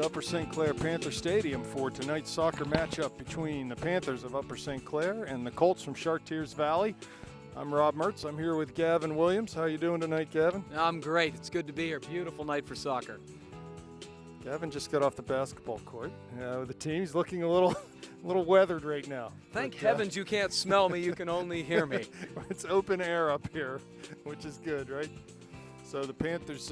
to Upper St. Clair Panther Stadium for tonight's soccer matchup between the Panthers of Upper St. Clair and the Colts from Chartiers Valley. I'm Rob Mertz. I'm here with Gavin Williams. How you doing tonight, Gavin? I'm great. It's good to be here. Beautiful night for soccer. Gavin just got off the basketball court with the team. He's looking a little weathered right now. Thank heavens you can't smell me. You can only hear me. It's open air up here, which is good, right? So the Panthers,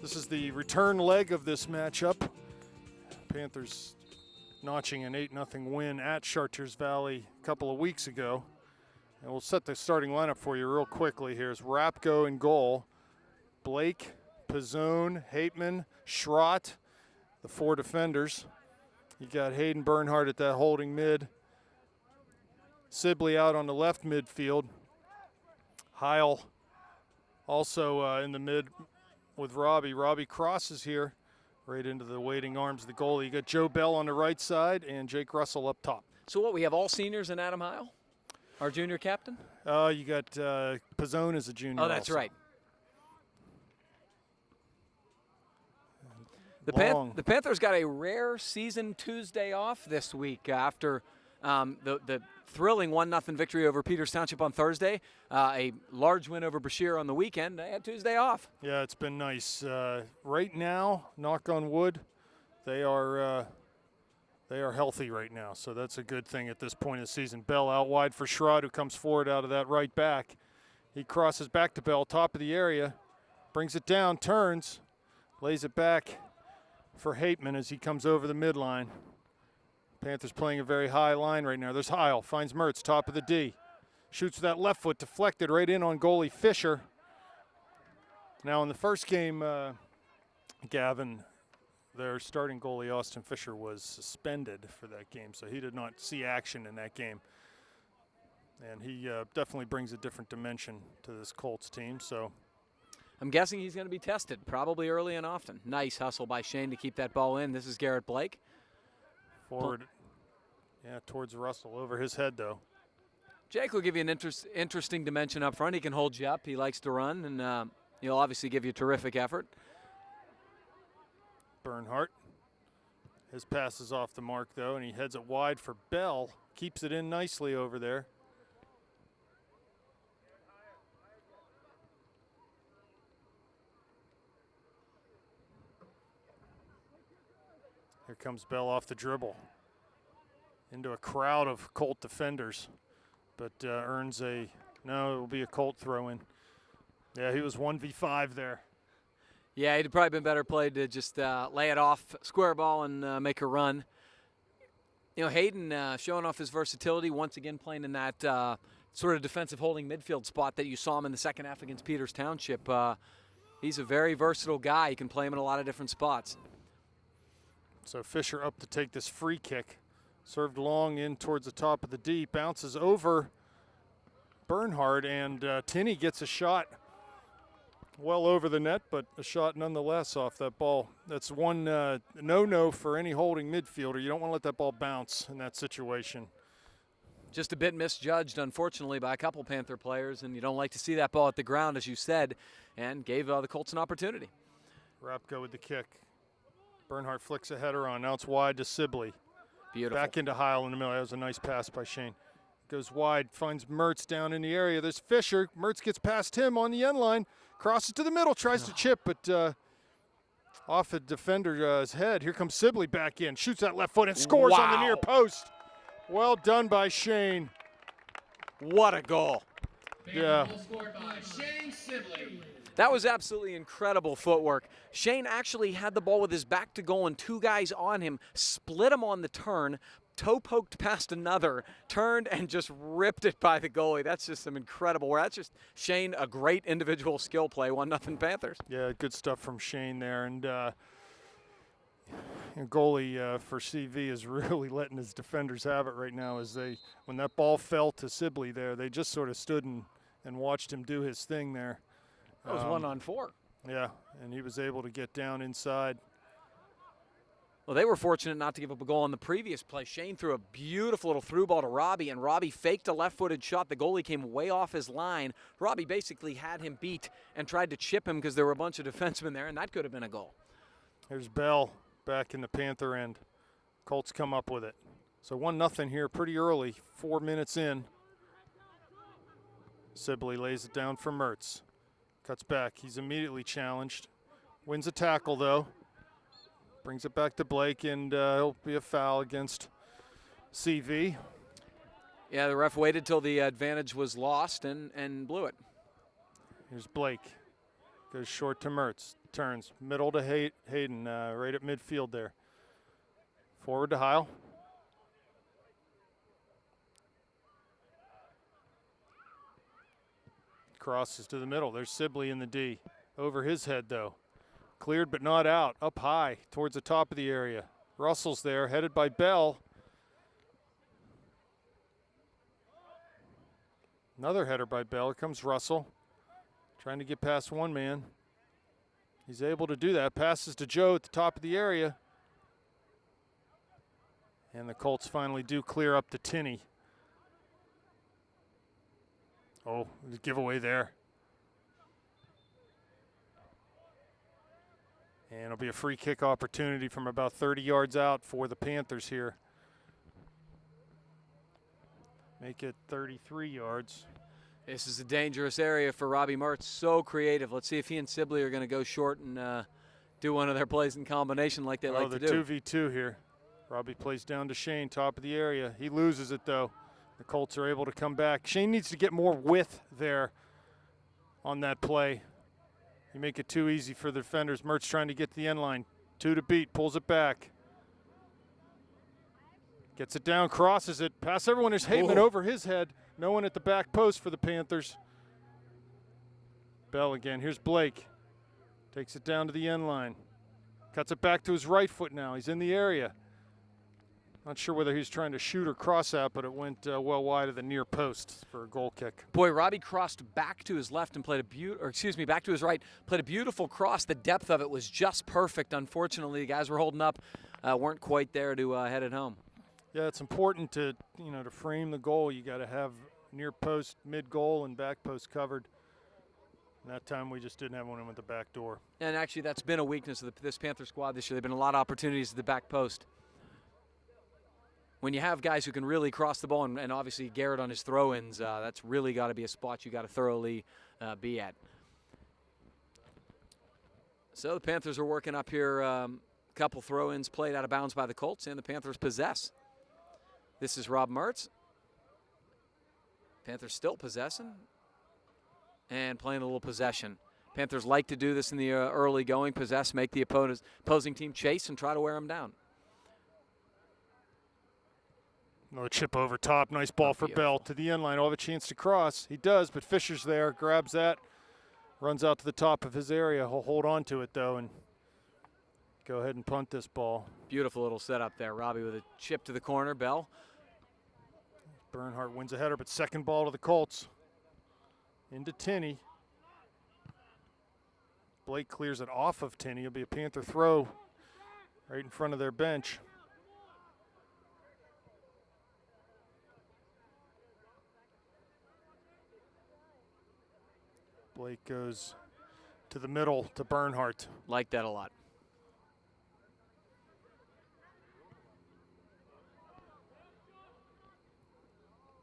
this is the return leg of this matchup. Panthers notching an 8-0 win at Chartiers Valley a couple of weeks ago. And we'll set the starting lineup for you real quickly. Here's Rapko in goal, Blake, Pizzone, Hateman, Schrott, the four defenders. You got Hayden Bernhardt at that holding mid. Sibley out on the left midfield. Heil also in the mid with Robbie. Robbie crosses here right into the waiting arms of the goalie. You got Joe Bell on the right side and Jake Russell up top. So what, we have all seniors in Adam Heil, our junior captain? You got Pizzone as a junior. Oh, that's also. right. The Panthers got a rare season Tuesday off this week after the thrilling 1-0 victory over Peters Township on Thursday, a large win over Brashear on the weekend. They had Tuesday off. Yeah, it's been nice. Right now, knock on wood, they are healthy right now, so that's a good thing at this point of the season. Bell out wide for Schrott, who comes forward out of that right back. He crosses back to Bell, top of the area, brings it down, turns, lays it back for Hateman as he comes over the midline. Panthers playing a very high line right now. There's Heil, finds Mertz, top of the D. Shoots with that left foot, deflected right in on goalie Fisher. Now in the first game, Gavin, their starting goalie Austin Fisher was suspended for that game, so he did not see action in that game. And he definitely brings a different dimension to this Colts team. So I'm guessing he's going to be tested, probably early and often. Nice hustle by Shane to keep that ball in. This is Garrett Blake. Forward, yeah, towards Russell, over his head, though. Jake will give you an interesting dimension up front. He can hold you up. He likes to run, and he'll obviously give you a terrific effort. Bernhardt. His pass is off the mark, though, and he heads it wide for Bell. Keeps it in nicely over there. Here comes Bell off the dribble into a crowd of Colt defenders, but earns a, no, it will be a Colt throw-in. Yeah, he was 1v5 there. Yeah, he'd probably been better played to just lay it off, square ball, and make a run. You know, Hayden showing off his versatility, once again playing in that sort of defensive holding midfield spot that you saw him in the second half against Peters Township. He's a very versatile guy. You can play him in a lot of different spots. So Fisher up to take this free kick. Served long in towards the top of the D. Bounces over Bernhardt, and Tinney gets a shot well over the net, but a shot nonetheless off that ball. That's one no-no for any holding midfielder. You don't want to let that ball bounce in that situation. Just a bit misjudged, unfortunately, by a couple Panther players, and you don't like to see that ball at the ground, as you said, and gave the Colts an opportunity. Rapko with the kick. Bernhardt flicks a header on. Now it's wide to Sibley. Beautiful. Back into Heil in the middle. That was a nice pass by Shane. Goes wide, finds Mertz down in the area. There's Fisher. Mertz gets past him on the end line. Crosses to the middle, tries to chip, but off a defender's head. Here comes Sibley back in. Shoots that left foot and scores on the near post. Well done by Shane. What a goal. Yeah. That was absolutely incredible footwork. Shane actually had the ball with his back to goal and two guys on him, split him on the turn, toe poked past another, turned and just ripped it by the goalie. That's just some incredible work. That's just Shane, a great individual skill play, 1-0 Panthers. Yeah, good stuff from Shane there. And goalie for CV is really letting his defenders have it right now as when that ball fell to Sibley there, they just sort of stood and watched him do his thing there. That was 1-on-4. Yeah, and he was able to get down inside. Well, they were fortunate not to give up a goal on the previous play. Shane threw a beautiful little through ball to Robbie, and Robbie faked a left-footed shot. The goalie came way off his line. Robbie basically had him beat and tried to chip him because there were a bunch of defensemen there, and that could have been a goal. There's Bell. back in the Panther end. Colts come up with it. So 1-0 here pretty early, 4 minutes in. Sibley lays it down for Mertz. Cuts back. He's immediately challenged. Wins a tackle, though. Brings it back to Blake, and it'll be a foul against CV. Yeah, the ref waited till the advantage was lost and blew it. Here's Blake. Goes short to Mertz. Turns. Middle to Hayden, right at midfield there. Forward to Heil. Crosses to the middle. There's Sibley in the D. Over his head, though. Cleared but not out. Up high towards the top of the area. Russell's there, headed by Bell. Another header by Bell. Here comes Russell. Trying to get past one man. He's able to do that. Passes to Joe at the top of the area. And the Colts finally do clear up to Tinney. Oh, the giveaway there. And it'll be a free kick opportunity from about 30 yards out for the Panthers here. Make it 33 yards. This is a dangerous area for Robbie Mertz. So creative. Let's see if he and Sibley are going to go short and do one of their plays in combination like they like to do. The 2v2 here. Robbie plays down to Shane, top of the area. He loses it, though. The Colts are able to come back. Shane needs to get more width there on that play. You make it too easy for the defenders. Mertz trying to get to the end line. 2 to beat, pulls it back. Gets it down, crosses it. Pass everyone. There's Hateman over his head. No one at the back post for the Panthers. Bell again. Here's Blake. Takes it down to the end line. Cuts it back to his right foot now. He's in the area. Not sure whether he's trying to shoot or cross out, but it went well wide of the near post for a goal kick. Boy, Robbie crossed back to his left and played back to his right. Played a beautiful cross. The depth of it was just perfect. Unfortunately, the guys were holding up, weren't quite there to head it home. Yeah, it's important to to frame the goal. You got to have near post, mid goal, and back post covered. And that time we just didn't have one in with the back door. And actually, that's been a weakness of this Panther squad this year. There've been a lot of opportunities at the back post. When you have guys who can really cross the ball, and obviously Garrett on his throw-ins, that's really got to be a spot you got to thoroughly be at. So the Panthers are working up here. A couple throw-ins played out of bounds by the Colts, and the Panthers possess. This is Rob Mertz. Panthers still possessing and playing a little possession. Panthers like to do this in the early going, possess, make the opposing team chase, and try to wear them down. Another chip over top. Nice ball for Bell to the end line. All have a chance to cross. He does, but Fisher's there. Grabs that. Runs out to the top of his area. He'll hold on to it, though, and go ahead and punt this ball. Beautiful little setup there. Robbie with a chip to the corner. Bell. Bernhardt wins a header, but second ball to the Colts. Into Tinney. Blake clears it off of Tinney. It'll be a Panther throw right in front of their bench. Blake goes to the middle to Bernhardt. Like that a lot.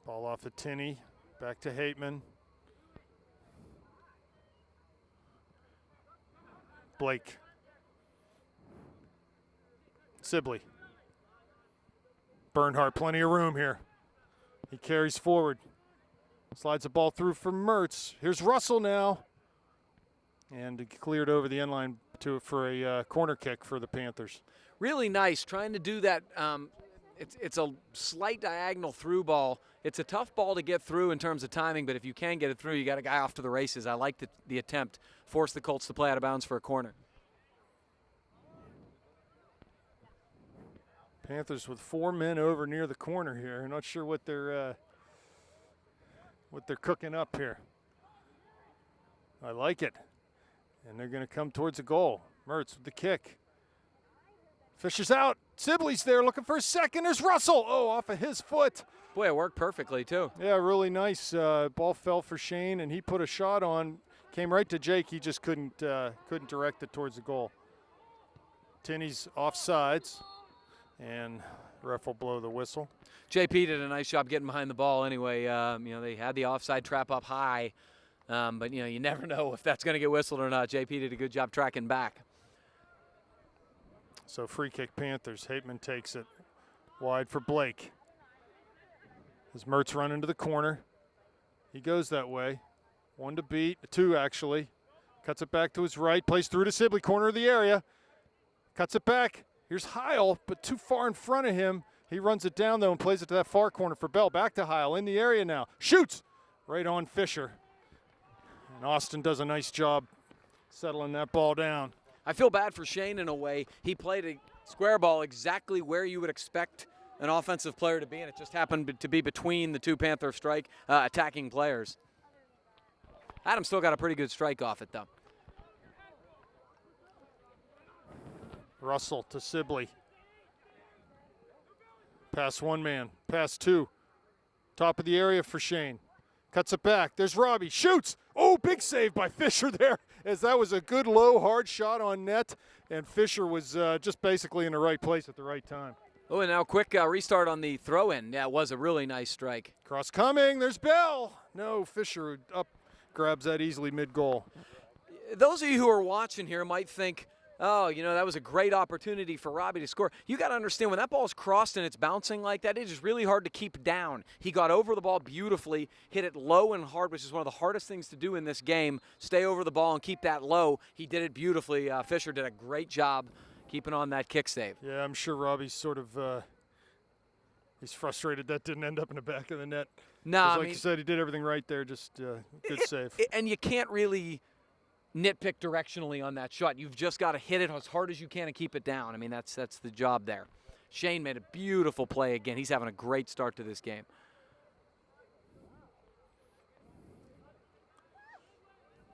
Ball off of Tinney. Back to Hateman. Blake. Sibley. Bernhardt, plenty of room here. He carries forward. Slides the ball through for Mertz. Here's Russell now. And cleared over the end line for a corner kick for the Panthers. Really nice, trying to do that. It's a slight diagonal through ball. It's a tough ball to get through in terms of timing, but if you can get it through, you got a guy off to the races. I like the attempt. Force the Colts to play out of bounds for a corner. Panthers with 4 men over near the corner here. I'm not sure what they're cooking up here. I like it. And they're going to come towards the goal. Mertz with the kick. Fisher's out. Sibley's there looking for a second. There's Russell. Oh, off of his foot. Boy, it worked perfectly, too. Yeah, really nice. Ball fell for Shane, and he put a shot on. Came right to Jake. He just couldn't direct it towards the goal. Tinney's offsides, and ref will blow the whistle. JP did a nice job getting behind the ball anyway. They had the offside trap up high, but you never know if that's going to get whistled or not. JP did a good job tracking back. So free kick Panthers. Hateman takes it wide for Blake. As Mertz run into the corner. He goes that way. 1 to beat, 2 actually. Cuts it back to his right, plays through to Sibley, corner of the area. Cuts it back. Here's Heil, but too far in front of him. He runs it down though and plays it to that far corner for Bell. Back to Heil in the area now. Shoots right on Fisher. And Austin does a nice job settling that ball down. I feel bad for Shane in a way. He played a square ball exactly where you would expect an offensive player to be, and it just happened to be between the two Panther strike attacking players. Adam still got a pretty good strike off it, though. Russell to Sibley. Pass 1 man, pass 2. Top of the area for Shane. Cuts it back. There's Robbie. Shoots. Oh, big save by Fisher there, as that was a good low, hard shot on net, and Fisher was just basically in the right place at the right time. Oh, and now quick restart on the throw-in. Yeah, it was a really nice strike. Cross coming. There's Bell. No, Fisher up, grabs that easily mid-goal. Those of you who are watching here might think, oh, that was a great opportunity for Robbie to score. You got to understand, when that ball is crossed and it's bouncing like that, it is really hard to keep down. He got over the ball beautifully, hit it low and hard, which is one of the hardest things to do in this game. Stay over the ball and keep that low. He did it beautifully. Fisher did a great job keeping on that kick save. Yeah, I'm sure Robbie's sort of he's frustrated that didn't end up in the back of the net. No, like you said, he did everything right there. Just good save. And you can't really nitpick directionally on that shot. You've just got to hit it as hard as you can and keep it down. I mean, that's the job there. Shane made a beautiful play again. He's having a great start to this game.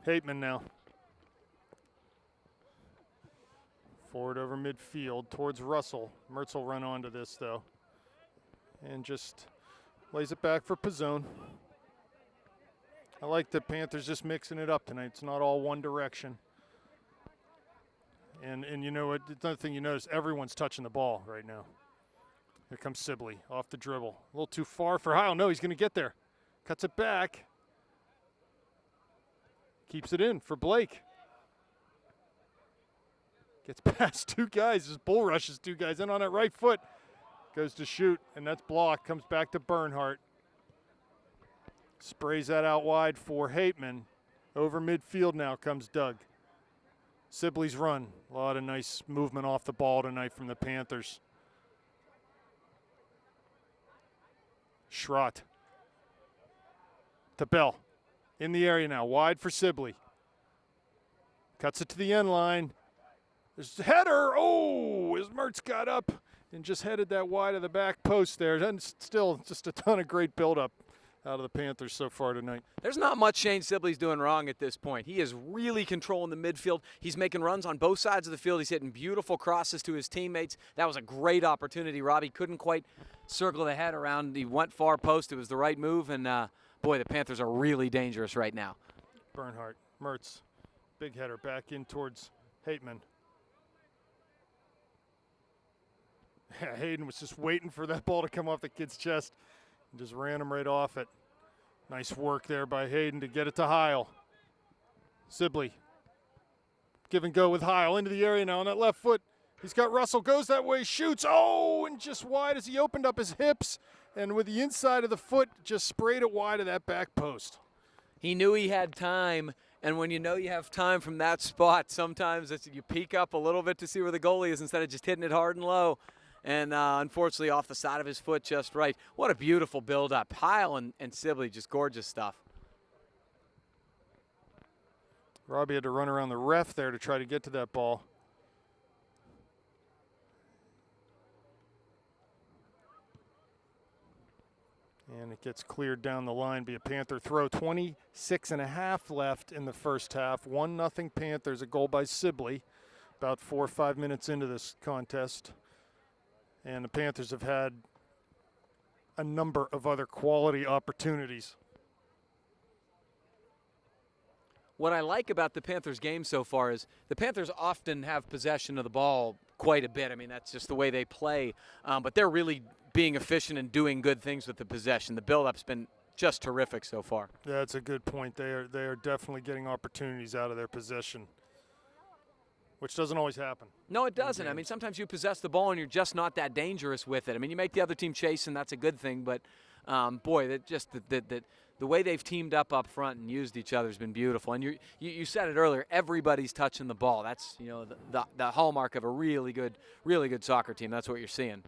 Hateman now. Forward over midfield towards Russell. Mertz will run onto this, though. And just lays it back for Pizzone. I like the Panthers just mixing it up tonight. It's not all one direction. And you know what? Another thing you notice, everyone's touching the ball right now. Here comes Sibley off the dribble. A little too far for Heil. No, he's going to get there. Cuts it back. Keeps it in for Blake. Gets past 2 guys. Just bull rushes 2 guys in on that right foot. Goes to shoot, and that's blocked. Comes back to Bernhardt. Sprays that out wide for Hateman. Over midfield now comes Doug. Sibley's run. A lot of nice movement off the ball tonight from the Panthers. Schrott. To Bell. In the area now. Wide for Sibley. Cuts it to the end line. There's a header. Oh, as Mertz got up and just headed that wide of the back post there. And still just a ton of great buildup out of the Panthers so far tonight. There's not much Shane Sibley's doing wrong at this point. He is really controlling the midfield. He's making runs on both sides of the field. He's hitting beautiful crosses to his teammates. That was a great opportunity. Robbie couldn't quite circle the head around. He went far post. It was the right move. And, boy, the Panthers are really dangerous right now. Bernhardt, Mertz, big header back in towards Hateman. Yeah, Hayden was just waiting for that ball to come off the kid's chest and just ran him right off it. Nice work there by Hayden to get it to Heil. Sibley, give and go with Heil into the area now on that left foot. He's got Russell, goes that way, shoots. Oh, and just wide as he opened up his hips and with the inside of the foot just sprayed it wide of that back post. He knew he had time, and when you know you have time from that spot, sometimes you peek up a little bit to see where the goalie is instead of just hitting it hard and low. And unfortunately off the side of his foot just right. What a beautiful build-up. Heil and Sibley, just gorgeous stuff. Robbie had to run around the ref there to try to get to that ball. And it gets cleared down the line, be a Panther throw. 26.5 left in the first half. 1-0 Panthers, a goal by Sibley about 4 or 5 minutes into this contest. And the Panthers have had a number of other quality opportunities. What I like about the Panthers game so far is the Panthers often have possession of the ball quite a bit. I mean, that's just the way they play. But they're really being efficient and doing good things with the possession. The build-up's been just terrific so far. Yeah, that's a good point. They are definitely getting opportunities out of their possession, which doesn't always happen. No, it doesn't. I mean, sometimes you possess the ball and you're just not that dangerous with it. I mean, you make the other team chase, and that's a good thing. But, boy, the way they've teamed up front and used each other has been beautiful. And you said it earlier, everybody's touching the ball. That's, the hallmark of a really good soccer team. That's what you're seeing.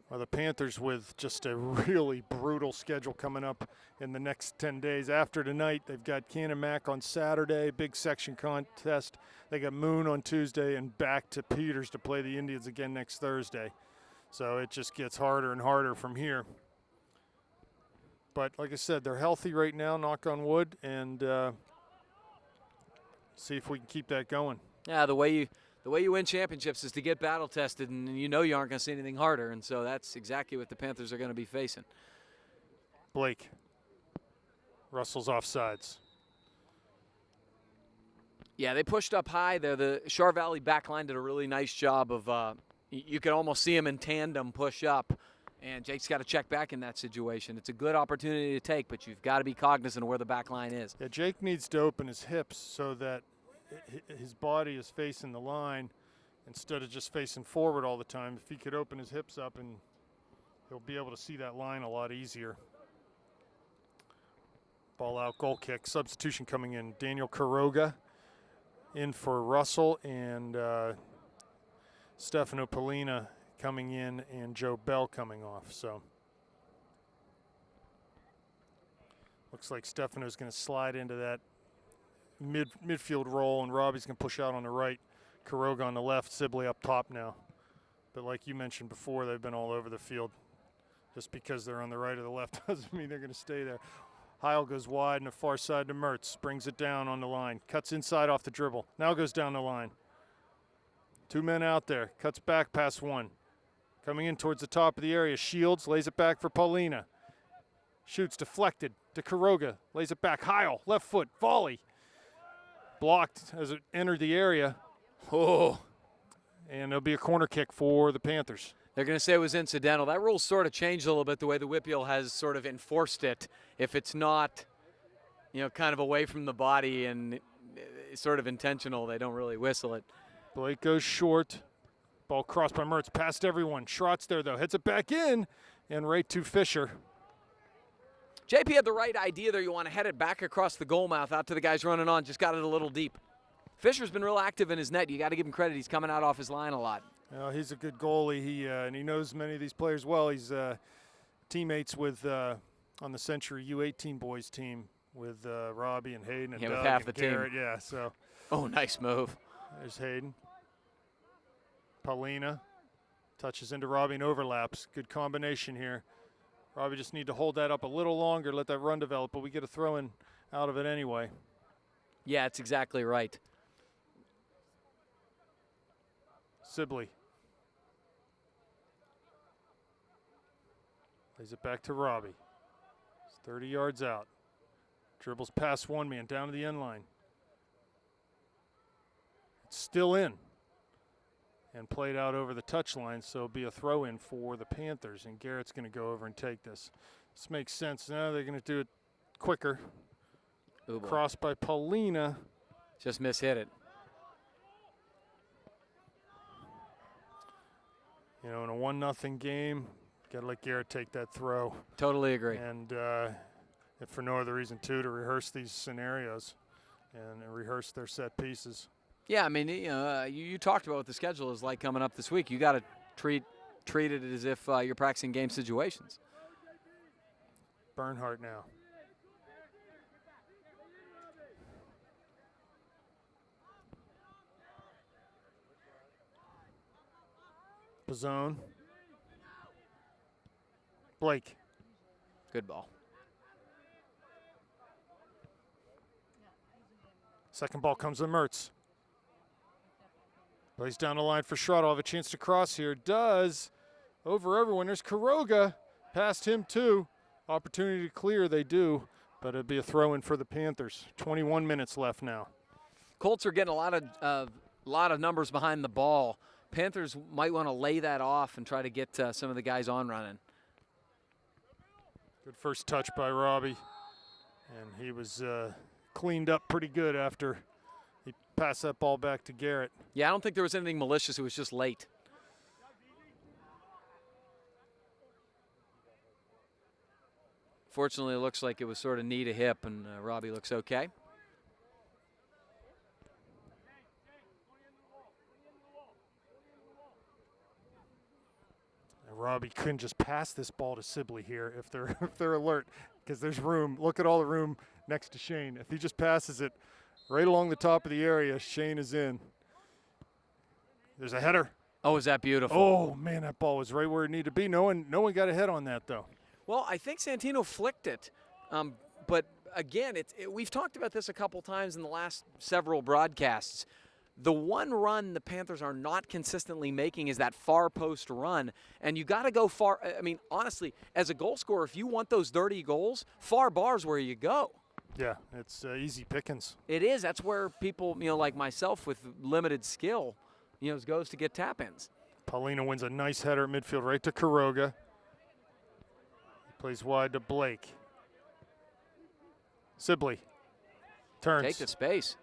Well, the Panthers with just a really brutal schedule coming up in the next 10 days. After tonight, they've got Canamac on Saturday, big section contest. They got Moon on Tuesday and back to Peters to play the Indians again next Thursday. So it just gets harder and harder from here. But like I said, they're healthy right now, knock on wood, and see if we can keep that going. Yeah, the way you win championships is to get battle tested, and you aren't going to see anything harder, and so that's exactly what the Panthers are going to be facing. Blake. Russell's offsides. Yeah, they pushed up high there. The Char Valley backline did a really nice job of you could almost see them in tandem push up, and Jake's got to check back in that situation. It's a good opportunity to take, but you've got to be cognizant of where the back line is. Yeah, Jake needs to open his hips so that his body is facing the line instead of just facing forward all the time. If he could open his hips up, and he'll be able to see that line a lot easier. Ball out, goal kick. Substitution coming in. Daniel Quiroga in for Russell, and Stefano Polina coming in, and Joe Bell coming off. So looks like Stefano's going to slide into that midfield role, and Robbie's going to push out on the right. Quiroga on the left, Sibley up top now. But like you mentioned before, they've been all over the field. Just because they're on the right or the left doesn't mean they're going to stay there. Heil goes wide on the far side to Mertz. Brings it down on the line. Cuts inside off the dribble. Now goes down the line. Two men out there. Cuts back past one. Coming in towards the top of the area. Shields lays it back for Paulina. Shoots deflected to Quiroga. Lays it back. Heil, left foot, volley. Blocked as it entered the area. Oh. And there'll be a corner kick for the Panthers. They're going to say it was incidental. That rule sort of changed a little bit the way the WPIAL has sort of enforced it. If it's not, kind of away from the body and it's sort of intentional, they don't really whistle it. Blake goes short. Ball crossed by Mertz, past everyone. Schrott's there, though. Heads it back in, and right to Fisher. JP had the right idea there. You want to head it back across the goal mouth out to the guys running on. Just got it a little deep. Fisher's been real active in his net. You got to give him credit. He's coming out off his line a lot. He's a good goalie. And he knows many of these players well. He's teammates with on the Century U18 boys team with Robbie and Hayden and Doug with half and the Garrett. team. Yeah, so. Oh, nice move. There's Hayden. Paulina touches into Robbie and overlaps. Good combination here. Robbie just need to hold that up a little longer, let that run develop, but we get a throw in out of it anyway. Yeah, that's exactly right. Sibley. Lays it back to Robbie. It's 30 yards out. Dribbles past one man down to the end line. It's still in. And played out over the touchline, so it'll be a throw in for the Panthers. And Garrett's going to go over and take this. This makes sense. Now they're going to do it quicker. Cross by Paulina. Just mishit it. In a 1-0 game, got to let Garrett take that throw. Totally agree. And if for no other reason, too, to rehearse these scenarios and rehearse their set pieces. Yeah, I mean, you talked about what the schedule is like coming up this week. You got to treat it as if you're practicing game situations. Bernhardt now. Bazone. Blake. Good ball. Second ball comes to Mertz. Plays down the line for Schrott. Have a chance to cross here. Does. Over everyone. There's Quiroga. Past him, too. Opportunity to clear. They do. But it'll be a throw in for the Panthers. 21 minutes left now. Colts are getting a lot of numbers behind the ball. Panthers might want to lay that off and try to get some of the guys on running. Good first touch by Robbie, and he was cleaned up pretty good after he passed that ball back to Garrett. Yeah, I don't think there was anything malicious. It was just late. Fortunately, it looks like it was sort of knee to hip, and Robbie looks okay. Robbie couldn't just pass this ball to Sibley here if they're alert, because there's room. Look at all the room next to Shane. If he just passes it right along the top of the area, Shane is in. There's a header. Oh, is that beautiful? Oh man, that ball was right where it needed to be. No one got a head on that though. Well, I think Santino flicked it, but again, we've talked about this a couple times in the last several broadcasts. The one run the Panthers are not consistently making is that far post run, and you got to go far. I mean, honestly, as a goal scorer, if you want those dirty goals, far bar's where you go. Yeah, it's easy pickings. It is. That's where people, like myself with limited skill, goes to get tap-ins. Paulina wins a nice header at midfield right to Quiroga. Plays wide to Blake. Sibley turns. Take the space.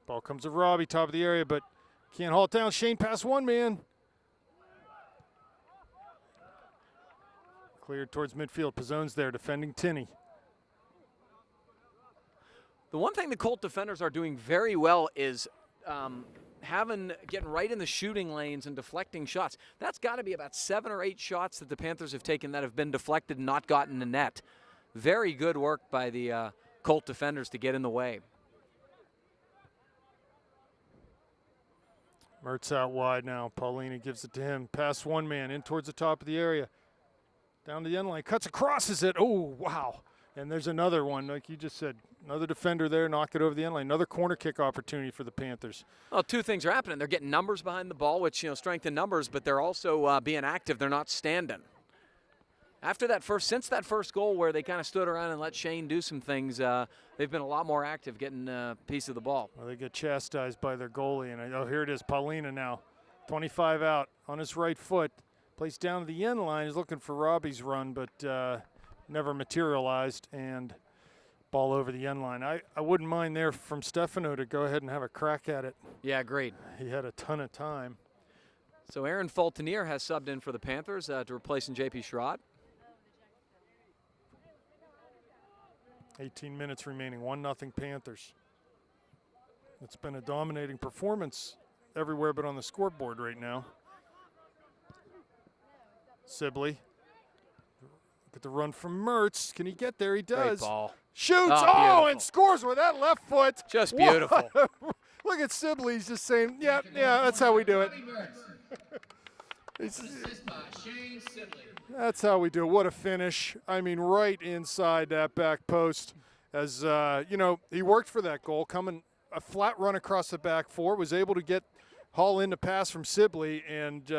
Ball comes to Robbie, top of the area, but can't haul it down. Shane past one man. Cleared towards midfield. Pizzone's there defending Tinney. The one thing the Colt defenders are doing very well is getting right in the shooting lanes and deflecting shots. That's got to be about 7 or 8 shots that the Panthers have taken that have been deflected and not gotten the net. Very good work by the Colt defenders to get in the way. Mertz out wide now. Paulina gives it to him. Past one man in towards the top of the area. Down to the end line. Cuts across it. Oh, wow. And there's another one, like you just said. Another defender there, knock it over the end line. Another corner kick opportunity for the Panthers. Well, 2 things are happening. They're getting numbers behind the ball, which, strength in numbers, but they're also being active. They're not standing. Since that first goal where they kind of stood around and let Shane do some things, they've been a lot more active getting a piece of the ball. Well, they get chastised by their goalie, and here it is, Paulina now. 25 out on his right foot. Plays down to the end line. He's looking for Robbie's run, but never materialized, and ball over the end line. I wouldn't mind there from Stefano to go ahead and have a crack at it. Yeah, agreed. He had a ton of time. So Aaron Fultonier has subbed in for the Panthers to replace J.P. Schrott. 18 minutes remaining, 1-0 Panthers. It's been a dominating performance everywhere but on the scoreboard right now. Sibley. Look at the run from Mertz. Can he get there? He does. Great ball. Shoots. Oh, and scores with that left foot. Just beautiful. Look at Sibley. He's just saying, yeah, that's how we do it. That's how we do it. What a finish. I mean, right inside that back post. As, he worked for that goal, coming a flat run across the back four, was able to haul in the pass from Sibley, and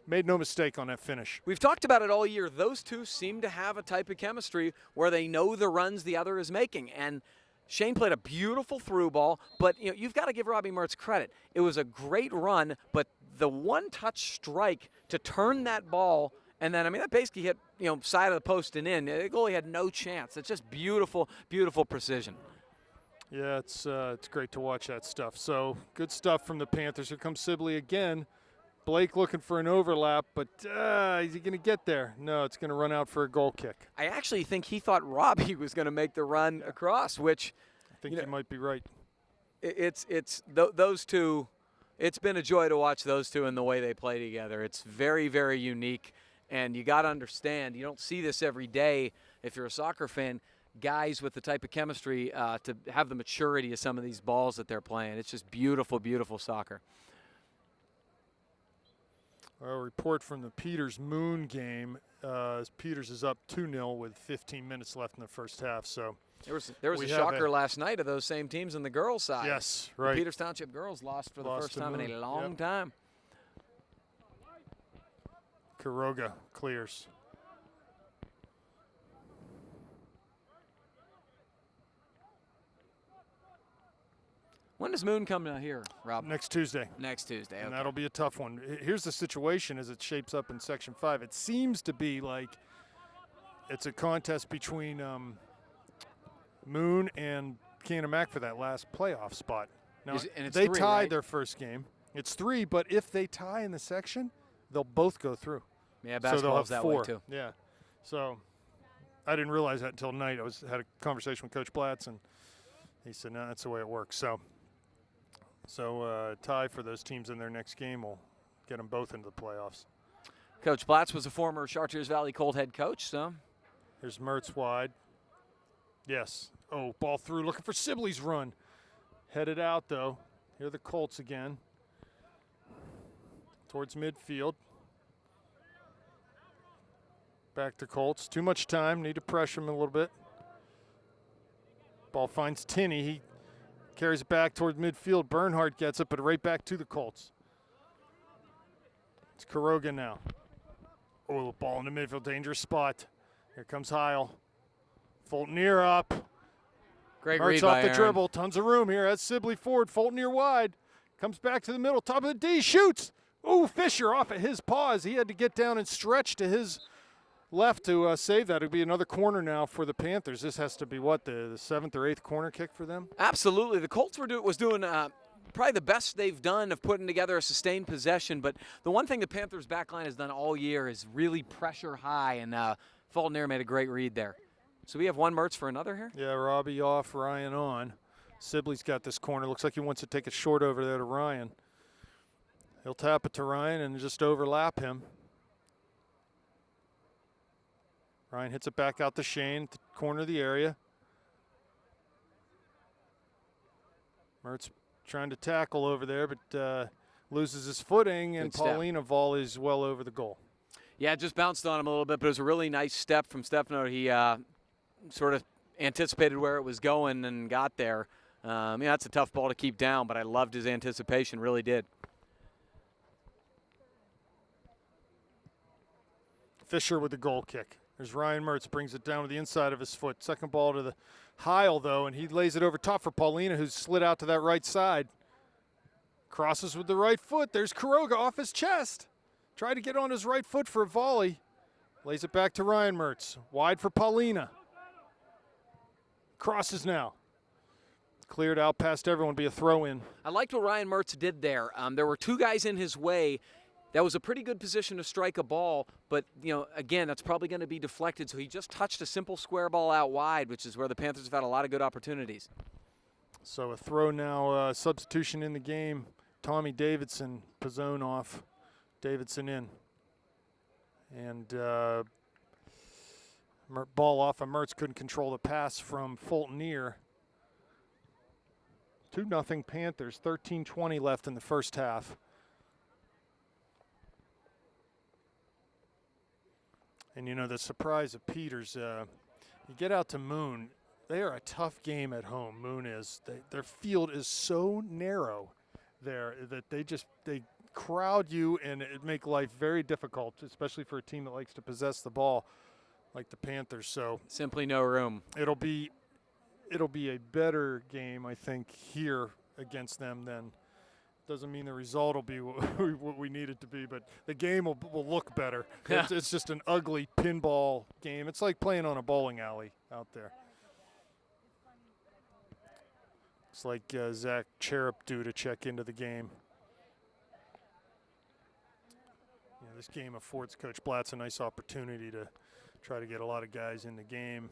made no mistake on that finish. We've talked about it all year. Those two seem to have a type of chemistry where they know the runs the other is making. And Shane played a beautiful through ball, but you've got to give Robbie Mertz credit. It was a great run, but the one-touch strike to turn that ball, and then, that basically hit, side of the post and in. The goalie had no chance. It's just beautiful, beautiful precision. Yeah, it's great to watch that stuff. So good stuff from the Panthers. Here comes Sibley again. Blake looking for an overlap, but is he going to get there? No, it's going to run out for a goal kick. I actually think he thought Robbie was going to make the run across, which I think you might be right. Those two. It's been a joy to watch those two and the way they play together. It's very, very unique, and you got to understand, you don't see this every day if you're a soccer fan, guys with the type of chemistry to have the maturity of some of these balls that they're playing. It's just beautiful, beautiful soccer. A report from the Peters-Moon game. Peters is up 2-0 with 15 minutes left in the first half. So there was a shocker last night of those same teams on the girls' side. Yes, right. The Peters Township girls lost for the first time in a long time. Quiroga clears. When does Moon come here, Rob? Next Tuesday. Next Tuesday, And okay. that'll be a tough one. Here's the situation as it shapes up in Section 5. It seems to be like it's a contest between Moon and Canamac for that last playoff spot. Now, And it's they 3, tied right? their first game. It's 3, but if they tie in the section, they'll both go through. Yeah, So they'll basketball's have that 4. way too. Yeah. So I didn't realize that until tonight. I had a conversation with Coach Blatz, and he said, no, that's the way it works. So tie for those teams in their next game will get them both into the playoffs. Coach Blatz was a former Chartiers Valley Colt head coach, so. Here's Mertz wide. Yes. Oh, ball through, looking for Sibley's run. Headed out, though. Here are the Colts again. Towards midfield. Back to Colts. Too much time. Need to pressure him a little bit. Ball finds Tinney. He carries it back towards midfield. Bernhardt gets it, but right back to the Colts. It's Kuroga now. Oh, ball in the midfield. Dangerous spot. Here comes Heil. Fultonier up. Great Mertz read off by the Aaron. dribble. Tons of room here. That's Sibley forward. Fultonier wide. Comes back to the middle. Top of the D. Shoots. Ooh, Fisher off at his paws. He had to get down and stretch to his left to save that. It'll be another corner now for the Panthers. This has to be, what, the 7th or 8th corner kick for them? Absolutely. The Colts was doing probably the best they've done of putting together a sustained possession. But the one thing the Panthers' backline has done all year is really pressure high, and Fultonier made a great read there. So we have one Mertz for another here? Yeah, Robbie off, Ryan on. Sibley's got this corner. Looks like he wants to take it short over there to Ryan. He'll tap it to Ryan and just overlap him. Ryan hits it back out to Shane at the corner of the area. Mertz trying to tackle over there, but loses his footing, and Good step. Paulina volleys well over the goal. Yeah, it just bounced on him a little bit, but it was a really nice step from Stefano. He sort of anticipated where it was going and got there. Yeah, that's a tough ball to keep down, but I loved his anticipation, really did. Fisher with the goal kick. There's Ryan Mertz, brings it down to the inside of his foot. Second ball to the Heil, though, and he lays it over top for Paulina, who's slid out to that right side. Crosses with the right foot. There's Kuroga off his chest. Tried to get on his right foot for a volley. Lays it back to Ryan Mertz. Wide for Paulina. Crosses now. Cleared out past everyone, be a throw-in. I liked what Ryan Mertz did there. There were 2 guys in his way. That was a pretty good position to strike a ball, but, you know, again, that's probably going to be deflected, so he just touched a simple square ball out wide, which is where the Panthers have had a lot of good opportunities. So a throw now, substitution in the game. Tommy Davidson, Pizzone off, Davidson in. And ball off of Mertz, couldn't control the pass from Fultonier. 2-0 Panthers, 13:20 left in the first half. And, you know, the surprise of Peters, you get out to Moon, they are a tough game at home, Moon is. Their field is so narrow there that they crowd you, and it make life very difficult, especially for a team that likes to possess the ball like the Panthers. So Simply no room. it'll be a better game, I think, here against them than. Doesn't mean the result will be what we need it to be, but the game will look better. It's just an ugly pinball game. It's like playing on a bowling alley out there. It's like Zach Cherub due to check into the game. Yeah, this game affords Coach Blatz a nice opportunity to try to get a lot of guys in the game,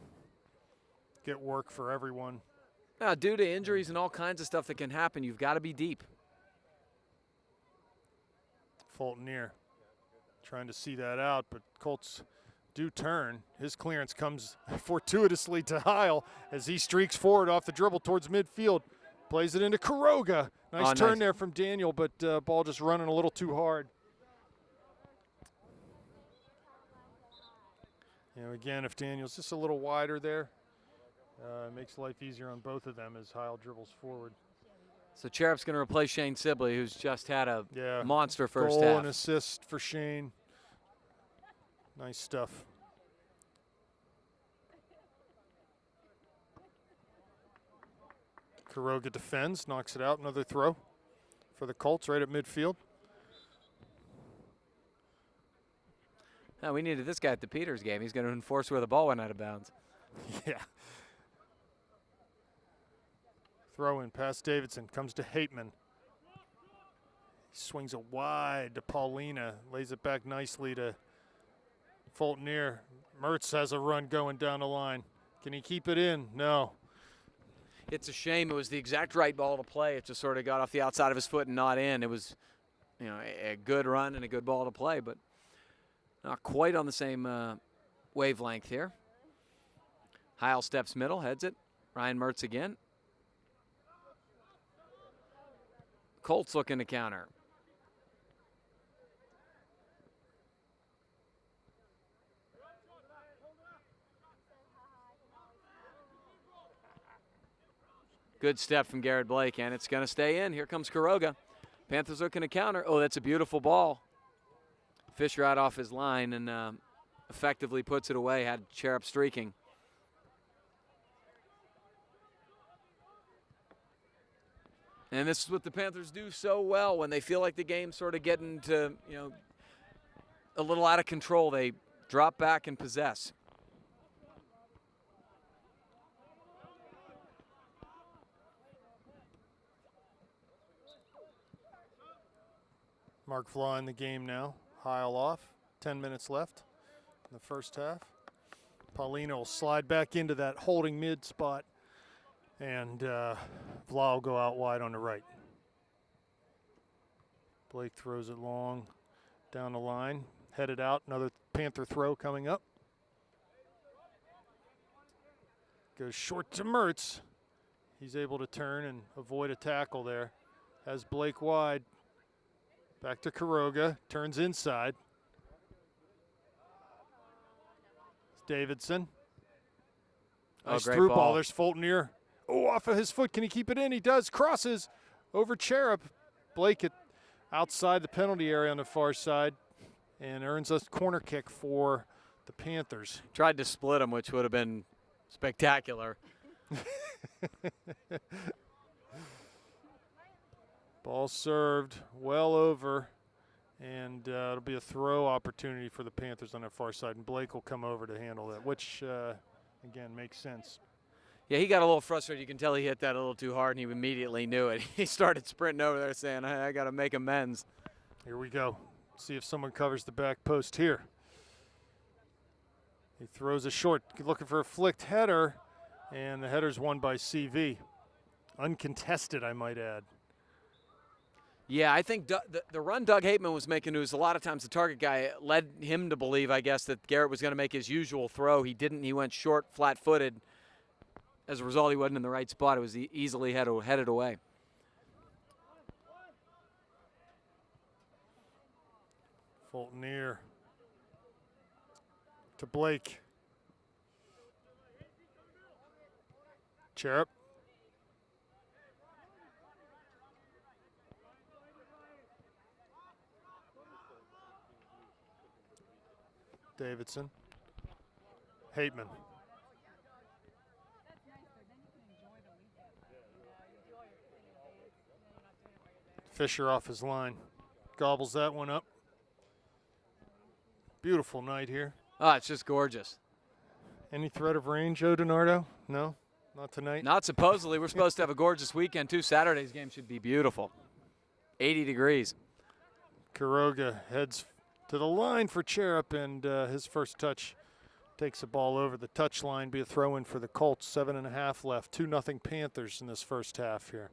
get work for everyone. Now, due to injuries and all kinds of stuff that can happen, you've got to be deep. Fultonier trying to see that out, but Colts do turn. His clearance comes fortuitously to Heil as he streaks forward off the dribble towards midfield. Plays it into Kuroga. Nice turn there from Daniel, but ball just running a little too hard. You know, again, if Daniel's just a little wider there, it makes life easier on both of them as Heil dribbles forward. So Cherub's going to replace Shane Sibley, who's just had a monster first half. half. Goal and assist for Shane. Nice stuff. Kuroga defends, knocks it out. Another throw for the Colts right at midfield. Oh, we needed this guy at the Peters game. He's going to enforce where the ball went out of bounds. Yeah. Throw in past Davidson. Comes to Hateman. He swings it wide to Paulina. Lays it back nicely to Fultonier. Mertz has a run going down the line. Can he keep it in? No. It's a shame. It was the exact right ball to play. It just sort of got off the outside of his foot and not in. It was, a good run and a good ball to play, but not quite on the same wavelength here. Heil steps middle, heads it. Ryan Mertz again. Colts looking to counter. Good step from Garrett Blake, and it's going to stay in. Here comes Kuroga. Panthers looking to counter. Oh, that's a beautiful ball. Fisher out off his line and effectively puts it away. Had Cherub streaking. And this is what the Panthers do so well when they feel like the game's sort of getting to, a little out of control. They drop back and possess. Mark Flaw in the game now. Heil off. 10 minutes left in the first half. Paulino will slide back into that holding mid spot, and Vla will go out wide on the right. Blake throws it long down the line, headed out. Another Panther throw coming up. Goes short to Mertz. He's able to turn and avoid a tackle there. Has Blake wide. Back to Kuroga, turns inside. Davidson. Nice great through ball. ball. There's Fultonier. Oh, off of his foot. Can he keep it in? He does. Crosses over Cherub. Blake outside the penalty area on the far side and earns a corner kick for the Panthers. Tried to split him, which would have been spectacular. Ball served well over, and it'll be a throw opportunity for the Panthers on their far side, and Blake will come over to handle that, which, again, makes sense. Yeah, he got a little frustrated. You can tell he hit that a little too hard, and he immediately knew it. He started sprinting over there saying, I got to make amends. Here we go. See if someone covers the back post here. He throws a short, looking for a flicked header, and the header's won by CV. Uncontested, I might add. Yeah, I think the run Doug Hateman was making was a lot of times the target guy led him to believe, I guess, that Garrett was going to make his usual throw. He didn't. He went short, flat-footed. As a result, he wasn't in the right spot. It was easily headed away. Fultonier to Blake. Cherub. Davidson. Hateman. Fisher off his line. Gobbles that one up. Beautiful night here. Oh, it's just gorgeous. Any threat of rain, Joe DiNardo? No? Not tonight? Not supposedly. We're supposed to have a gorgeous weekend, too. Saturday's game should be beautiful. 80 degrees. Kuroga heads to the line for Cherub, and his first touch takes the ball over the touch line. Be a throw-in for the Colts. 7.5 left. 2-0 Panthers in this first half here.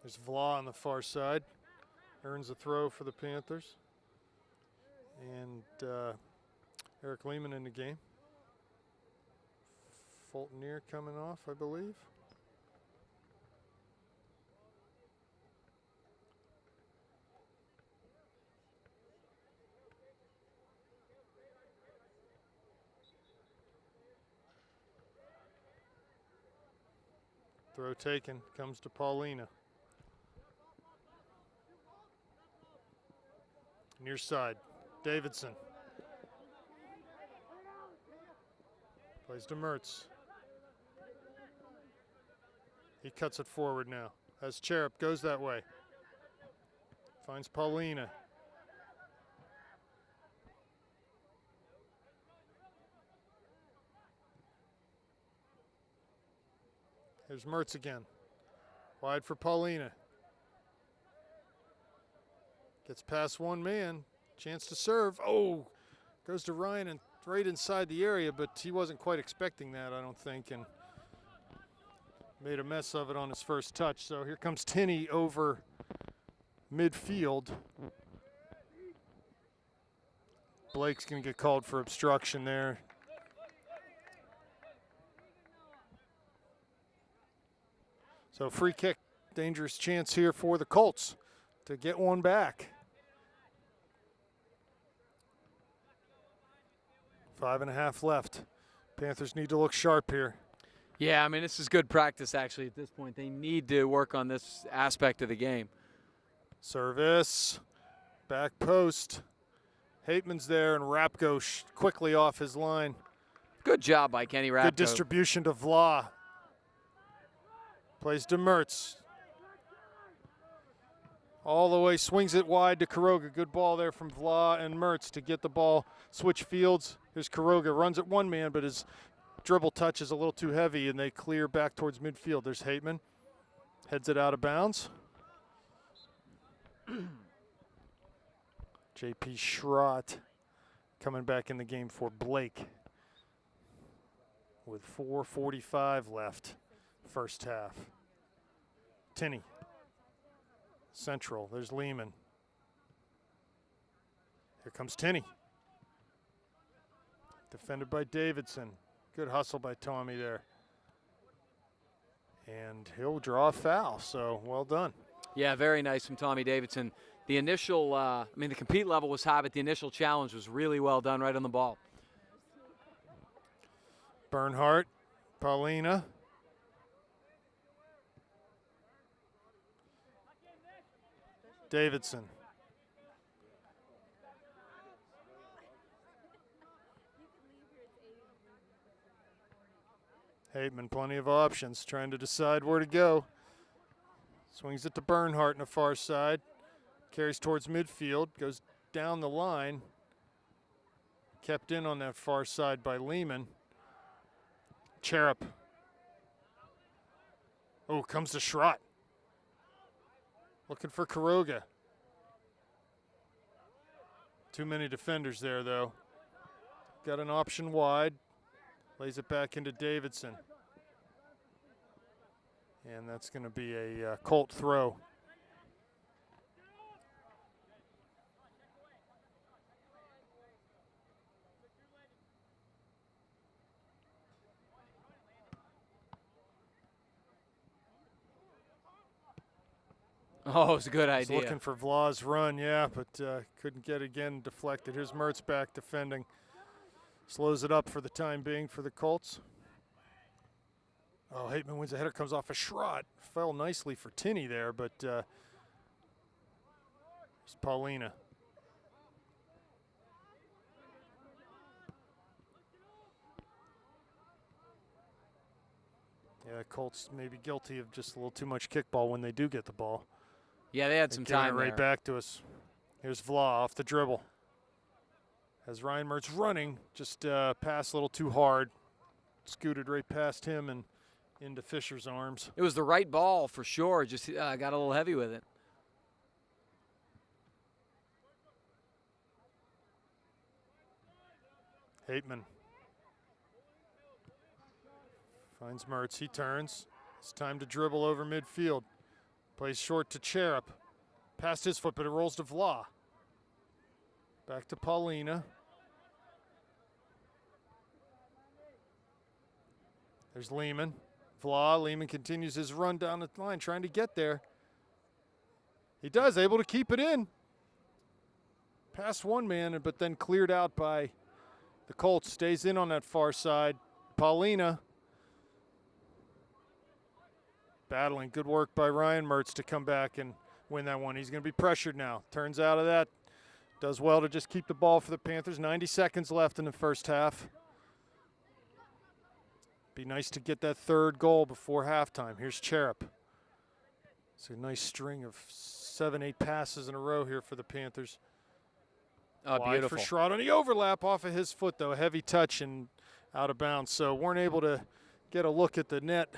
There's Vla on the far side. Earns a throw for the Panthers. And Eric Lehman in the game. Fultonier coming off, I believe. Throw taken, comes to Paulina. Near side, Davidson. Plays to Mertz. He cuts it forward now. As Cherub goes that way. Finds Paulina. Here's Mertz again. Wide for Paulina. Gets past one man. Chance to serve. Oh, goes to Ryan and right inside the area, but he wasn't quite expecting that, I don't think, and made a mess of it on his first touch. So here comes Tinney over midfield. Blake's going to get called for obstruction there. So free kick, dangerous chance here for the Colts to get one back. 5.5 left. Panthers need to look sharp here. Yeah, I mean, this is good practice, actually, at this point. They need to work on this aspect of the game. Service, back post. Hateman's there, and Rapko quickly off his line. Good job by Kenny Rapko. Good distribution to Vla. Plays to Mertz. All the way, swings it wide to Kuroga. Good ball there from Vla and Mertz to get the ball. Switch fields. Here's Kuroga, runs at one man, but his dribble touch is a little too heavy, and they clear back towards midfield. There's Hateman. Heads it out of bounds. J.P. Schrott coming back in the game for Blake with 4:45 left, first half. Tinney, central, there's Lehman. Here comes Tinney. Defended by Davidson. Good hustle by Tommy there. And he'll draw a foul, so well done. Yeah, very nice from Tommy Davidson. The initial, the compete level was high, but the initial challenge was really well done right on the ball. Bernhardt, Paulina. Davidson. Hateman, plenty of options, trying to decide where to go. Swings it to Bernhardt on the far side. Carries towards midfield, goes down the line. Kept in on that far side by Lehman. Cherub. Oh, comes to Schrott. Looking for Kuroga. Too many defenders there, though. Got an option wide. Lays it back into Davidson. And that's going to be a Colt throw. Oh, it's a good idea. He's looking for Vla's run, yeah, but couldn't get again, deflected. Here's Mertz back defending. Slows it up for the time being for the Colts. Oh, Hateman wins the header, comes off a Schrott. Fell nicely for Tinney there, but it's Paulina. Yeah, Colts may be guilty of just a little too much kickball when they do get the ball. Yeah, they had some time right back to us. Here's Vla off the dribble. As Ryan Mertz running, just passed a little too hard. Scooted right past him and into Fisher's arms. It was the right ball for sure, just got a little heavy with it. Hateman finds Mertz, he turns. It's time to dribble over midfield. Plays short to Cherub. Past his foot, but it rolls to Vla. Back to Paulina. There's Lehman. Vla, Lehman continues his run down the line, trying to get there. He does, able to keep it in. Past one man, but then cleared out by the Colts. Stays in on that far side. Paulina. Battling. Good work by Ryan Mertz to come back and win that one. He's going to be pressured now. Turns out of that. Does well to just keep the ball for the Panthers. 90 seconds left in the first half. Be nice to get that third goal before halftime. Here's Cherub. It's a nice string of 7-8 passes in a row here for the Panthers. Oh, Wide beautiful. for Schrott on the overlap off of his foot, though. A heavy touch and out of bounds. So weren't able to get a look at the net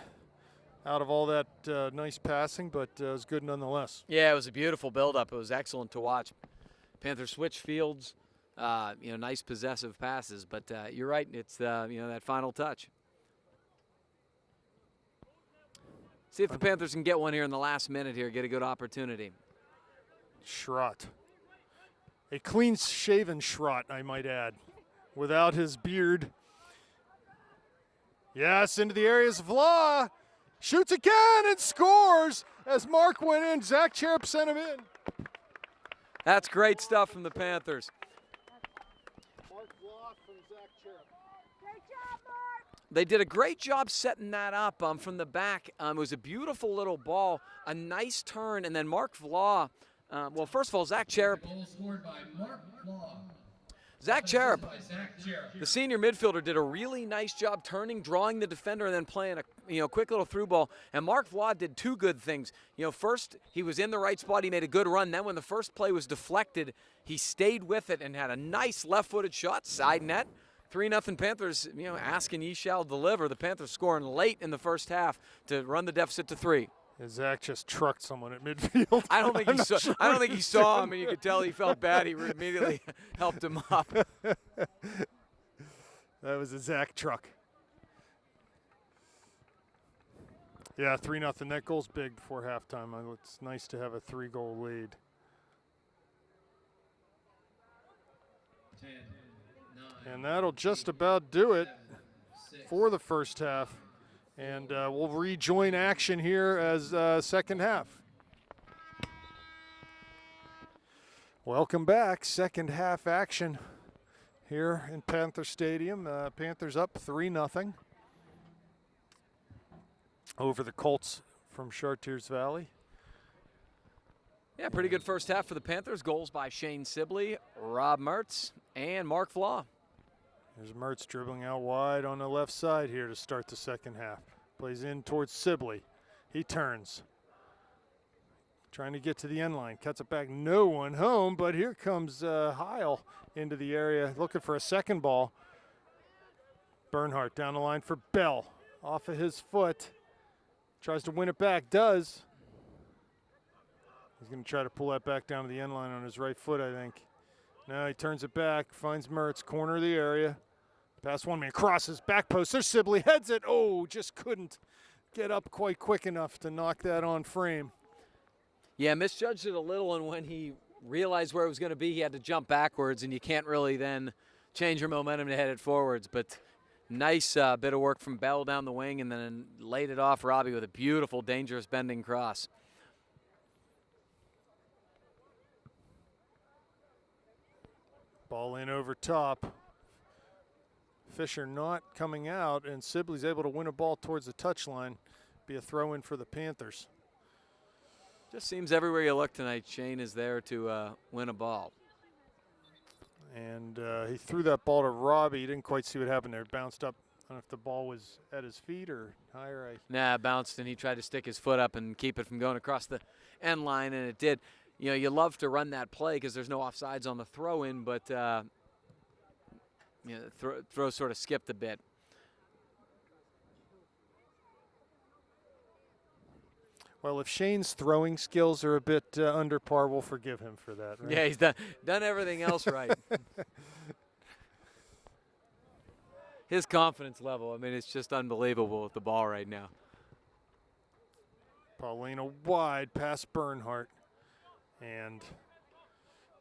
out of all that nice passing, but it was good nonetheless. Yeah, it was a beautiful buildup. It was excellent to watch. Panthers switch fields, nice possessive passes. But you're right, it's that final touch. See if the Panthers can get one here in the last minute here, get a good opportunity. Schrott. A clean-shaven Schrott, I might add, without his beard. Yes, into the areas of law. Shoots again and scores as Mark went in. Zach Cherub sent him in. That's great stuff from the Panthers. Mark Law from Zach Cherub. Great job, Mark. They did a great job setting that up from the back. It was a beautiful little ball, a nice turn, and then Mark Vlau. Well, first of all, Zach Cherub. Goal scored by Mark Vlau. Zach Cherub, By Zach Cherub. the senior midfielder, did a really nice job turning, drawing the defender, and then playing a quick little through ball. And Mark Vlau did two good things. First, he was in the right spot. He made a good run. Then when the first play was deflected, he stayed with it and had a nice left-footed shot, side net. 3-0 Panthers, asking ye shall deliver. The Panthers scoring late in the first half to run the deficit to 3. Zach just trucked someone at midfield. I don't think I'm he not saw. sure I don't what think he he's saw doing. him, and you could tell he felt bad. He immediately helped him up. That was a Zach truck. Yeah, 3-0. That goal's big before halftime. It's nice to have a 3-goal lead. 10, 9, And that'll just about do it 6. for the first half. And we'll rejoin action here as second half. Welcome back. Second half action here in Panther Stadium. Panthers up 3-0 over the Colts from Chartiers Valley. Yeah, pretty good first half for the Panthers. Goals by Shane Sibley, Rob Mertz, and Mark Vlau. There's Mertz dribbling out wide on the left side here to start the second half. Plays in towards Sibley. He turns. Trying to get to the end line. Cuts it back. No one home, but here comes Heil into the area looking for a second ball. Bernhardt down the line for Bell. Off of his foot. Tries to win it back. Does. He's going to try to pull that back down to the end line on his right foot, I think. Now he turns it back. Finds Mertz. Corner of the area. Pass one man, crosses, back post, there's Sibley, heads it. Oh, just couldn't get up quite quick enough to knock that on frame. Yeah, misjudged it a little, and when he realized where it was going to be, he had to jump backwards, and you can't really then change your momentum to head it forwards. But nice bit of work from Bell down the wing, and then laid it off Robbie with a beautiful, dangerous bending cross. Ball in over top. Fisher not coming out, and Sibley's able to win a ball towards the touchline. Be a throw in for the Panthers. Just seems everywhere you look tonight, Shane is there to win a ball. And he threw that ball to Robbie. He didn't quite see what happened there. It bounced up. I don't know if the ball was at his feet or higher. Nah, it bounced, and he tried to stick his foot up and keep it from going across the end line, and it did. You love to run that play because there's no offsides on the throw-in, but throw sort of skipped a bit. Well, if Shane's throwing skills are a bit under par, we'll forgive him for that. Right? Yeah, he's done everything else right. His confidence level, I mean, it's just unbelievable with the ball right now. Paulina wide past Bernhardt, and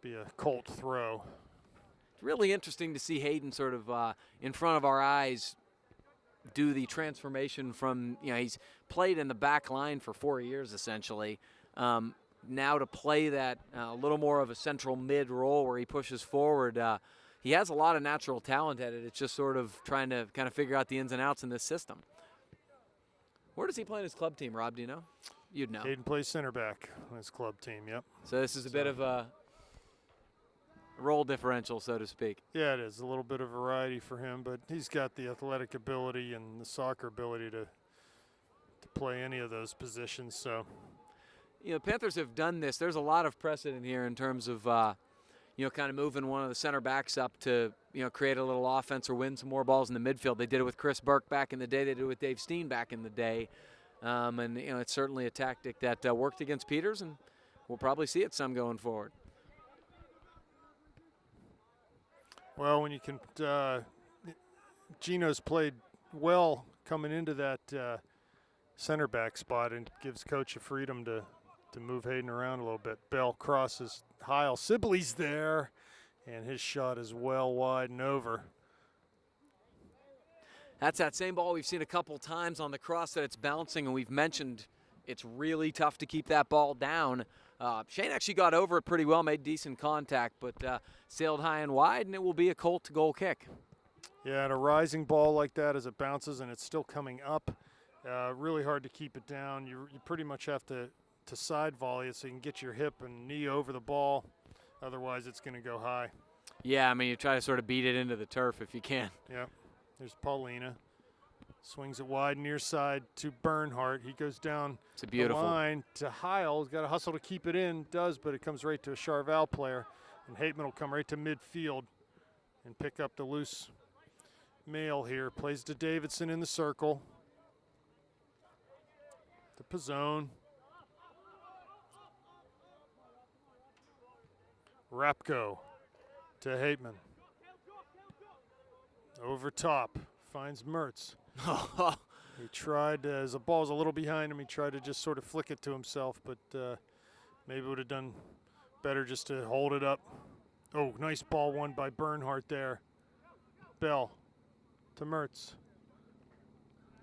be a Colt throw. It's really interesting to see Hayden sort of in front of our eyes do the transformation from, he's played in the back line for 4 years essentially. Now to play that a little more of a central mid role where he pushes forward. He has a lot of natural talent at it. It's just sort of trying to kind of figure out the ins and outs in this system. Where does he play in his club team, Rob? Do you know? You'd know. Hayden plays center back on his club team, yep. So this is a bit of a role differential, so to speak. Yeah, it is a little bit of variety for him, but he's got the athletic ability and the soccer ability to play any of those positions. So, You know, Panthers have done this. There's a lot of precedent here in terms of, you know, kind of moving one of the center backs up to, you know, create a little offense or win some more balls in the midfield. They did it with Chris Burke back in the day. They did it with Dave Steen back in the day. And, you know, it's certainly a tactic that worked against Peters, and we'll probably see it some going forward. well, when you can, Gino's played well coming into that center back spot and gives coach a freedom to move Hayden around a little bit. Bell crosses Heil. Sibley's there, and his shot is well wide and over. That's that same ball we've seen a couple times on the cross that it's bouncing, and we've mentioned it's really tough to keep that ball down. Shane actually got over it pretty well, made decent contact, but sailed high and wide, and it will be a Colt goal kick. Yeah, and a rising ball like that as it bounces and it's still coming up, really hard to keep it down. You pretty much have to side volley it so you can get your hip and knee over the ball. Otherwise, it's going to go high. Yeah, I mean, you try to sort of beat it into the turf if you can. Yeah, there's Paulina. Swings it wide near side to Bernhardt. He goes down It's a beautiful the line to Heil. He's got to hustle to keep it in. Does, but it comes right to a Charval player. And Hateman will come right to midfield and pick up the loose mail here. Plays to Davidson in the circle. To Pizzone. Rapko to Hateman. Over top. Finds Mertz. He tried, as the ball's a little behind him, he tried to just sort of flick it to himself, but maybe would have done better just to hold it up. Oh, nice ball won by Bernhardt there. Bell to Mertz.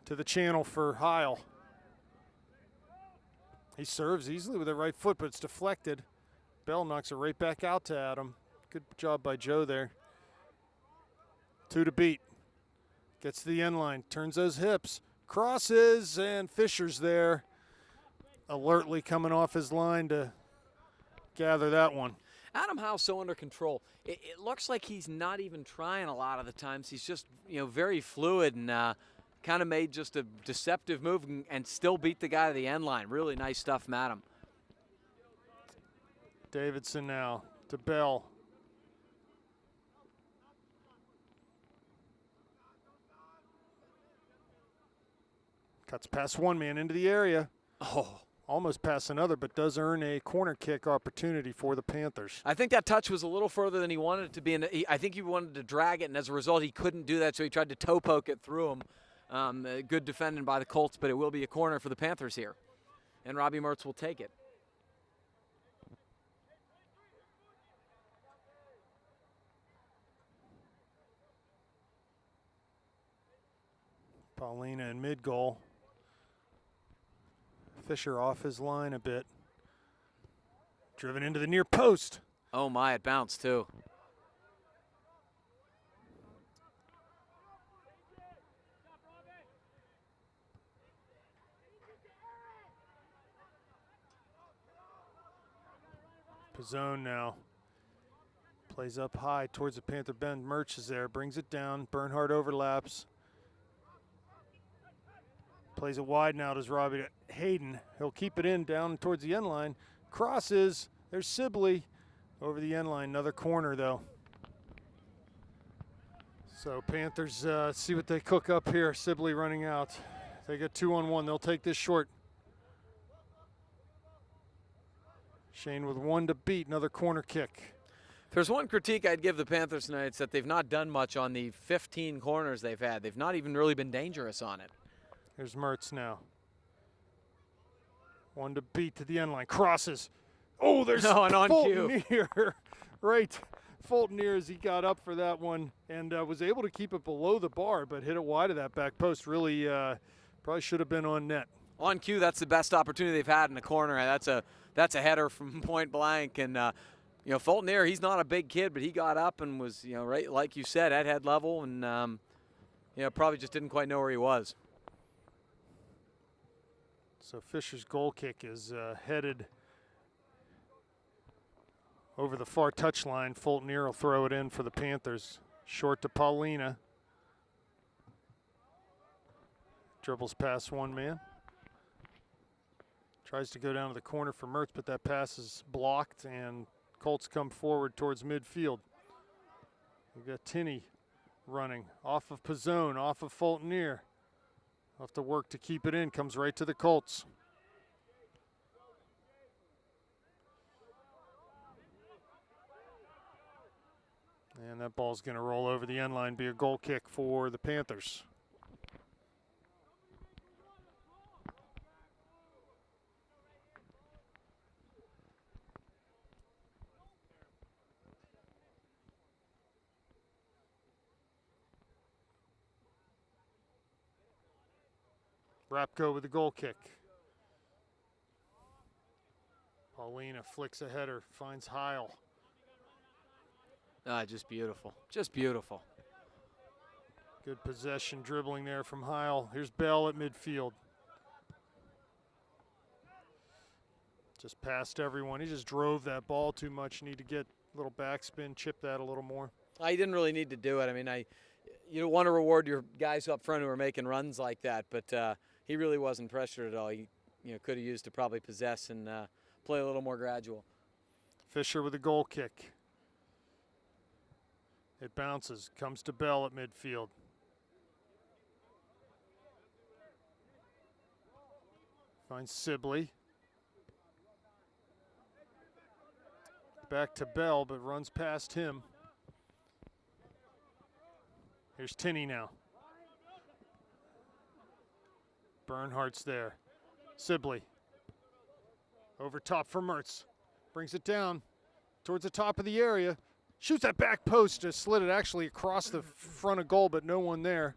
To the channel for Heil. He serves easily with the right foot, but it's deflected. Bell knocks it right back out to Adam. Good job by Joe there. 2 to beat. Gets to the end line, turns those hips, crosses, and Fisher's there, alertly coming off his line to gather that one. Adam Howe's so under control. It looks like he's not even trying a lot of the times. He's just, you know, very fluid and kind of made just a deceptive move and still beat the guy to the end line. Really nice stuff from Adam. Davidson now to Bell. Cuts past one man into the area. Oh, Almost past another, but does earn a corner kick opportunity for the Panthers. I think that touch was a little further than he wanted it to be. And I think he wanted to drag it, and as a result, he couldn't do that, so he tried to toe poke it through him. Good defending by the Colts, but it will be a corner for the Panthers here. And Robbie Mertz will take it. Paulina in mid-goal. Fisher off his line a bit. Driven into the near post. Oh my, it bounced too. Pizzone now. Plays up high towards the Panther bend. Merch is there, brings it down. Bernhardt overlaps. Plays it wide now, does Robbie to Hayden. He'll keep it in down towards the end line. Crosses, there's Sibley over the end line. Another corner though. So Panthers see what they cook up here. Sibley running out. They get 2-on-1, they'll take this short. Shane with 1 to beat, another corner kick. If there's one critique I'd give the Panthers tonight, it's that they've not done much on the 15 corners they've had. They've not even really been dangerous on it. Here's Mertz now. 1 to beat to the end line. Crosses. Oh, there's an on Fulton near. Right. Fulton near as he got up for that one and was able to keep it below the bar, but hit it wide of that back post. Really probably should have been on net. On cue, that's the best opportunity they've had in the corner. That's a header from point blank. And, you know, Fulton here, he's not a big kid, but he got up and was, you know, right, like you said, at head level and, you know, probably just didn't quite know where he was. So Fisher's goal kick is headed over the far touchline. Fulton-Ear will throw it in for the Panthers. Short to Paulina. Dribbles past one man. Tries to go down to the corner for Mertz, but that pass is blocked, and Colts come forward towards midfield. We've got Tinney running off of Pizzone, off of Fulton-Ear. Have to work to keep it in. Comes right to the Colts. And that ball's going to roll over the end line, be a goal kick for the Panthers. Rapko with the goal kick. Paulina flicks a header, finds Heil. Ah, just beautiful. Just beautiful. Good possession dribbling there from Heil. Here's Bell at midfield. Just past everyone. He just drove that ball too much. Need to get a little backspin, chip that a little more. I didn't really need to do it. I mean, you don't want to reward your guys up front who are making runs like that, but he really wasn't pressured at all. He could have used to probably possess and play a little more gradual. Fisher with a goal kick. It bounces, comes to Bell at midfield. Finds Sibley. Back to Bell, but runs past him. Here's Tinney now. Bernhardt's there. Sibley. Over top for Mertz. Brings it down towards the top of the area. Shoots that back post, just slid it actually across the front of goal, but no one there.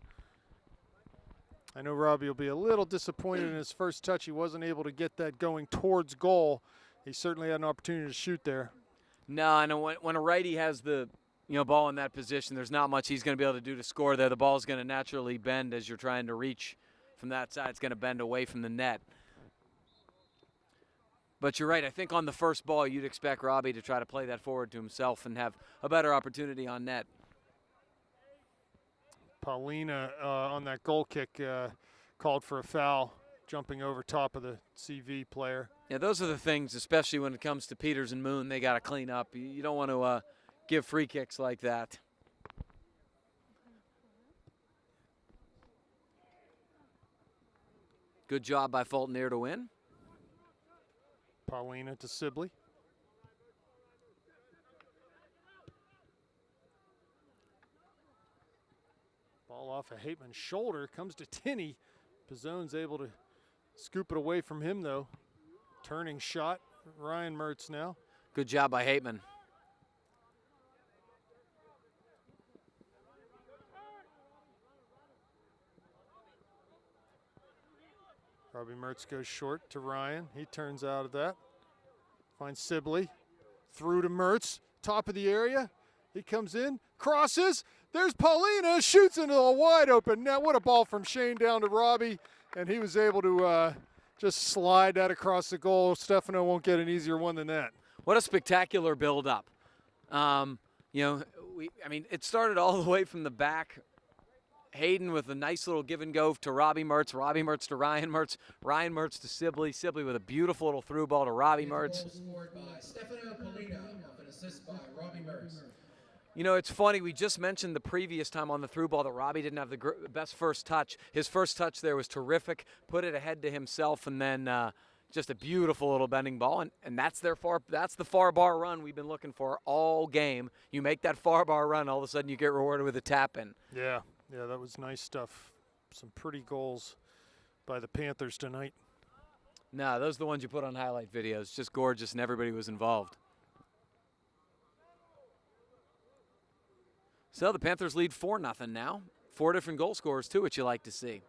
I know Robbie will be a little disappointed in his first touch. He wasn't able to get that going towards goal. He certainly had an opportunity to shoot there. No, I know when a righty has the ball in that position, there's not much he's going to be able to do to score there. The ball's going to naturally bend as you're trying to reach from that side. It's going to bend away from the net. But you're right. I think on the first ball, you'd expect Robbie to try to play that forward to himself and have a better opportunity on net. Paulina on that goal kick called for a foul, jumping over top of the CV player. Yeah, those are the things, especially when it comes to Peters and Moon, they got to clean up. You don't want to give free kicks like that. Good job by Fulton-Ear to win. Paulina to Sibley. Ball off of Hateman's shoulder, comes to Tinney. Pizzone's able to scoop it away from him, though. Turning shot, Ryan Mertz now. Good job by Hateman. Robbie Mertz goes short to Ryan. He turns out of that. Finds Sibley. Through to Mertz. Top of the area. He comes in. Crosses. There's Paulina. Shoots into a wide open net. What a ball from Shane down to Robbie. And he was able to just slide that across the goal. Stefano won't get an easier one than that. What a spectacular build-up. It started all the way from the back. Hayden with a nice little give and go to Robbie Mertz to Ryan Mertz, Ryan Mertz to Sibley with a beautiful little through ball to Robbie Mertz. Goal scored by Stefano Polina off an assist by Robbie Mertz. It's funny, we just mentioned the previous time on the through ball that Robbie didn't have the best first touch. His first touch there was terrific, put it ahead to himself, and then just a beautiful little bending ball, and that's the far bar run we've been looking for all game. You make that far bar run, all of a sudden you get rewarded with a tap in. Yeah, that was nice stuff. Some pretty goals by the Panthers tonight. No, those are the ones you put on highlight videos. Just gorgeous, and everybody was involved. So the Panthers lead 4-0 now. 4 different goal scorers, too, which you like to see.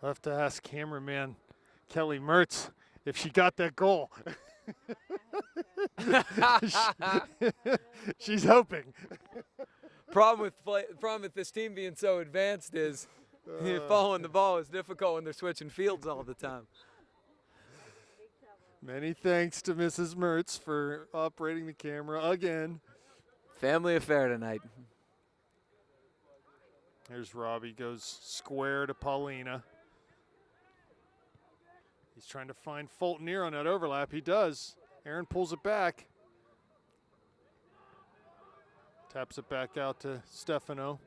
I'll have to ask cameraman Kelly Mertz if she got that goal. She's hoping. Problem with this team being so advanced is Following the ball is difficult when they're switching fields all the time. Many thanks to Mrs. Mertz for operating the camera again. Family affair tonight. Here's Robbie, goes square to Paulina. He's trying to find Fulton here on that overlap. He does. Aaron pulls it back. Taps it back out to Stefano.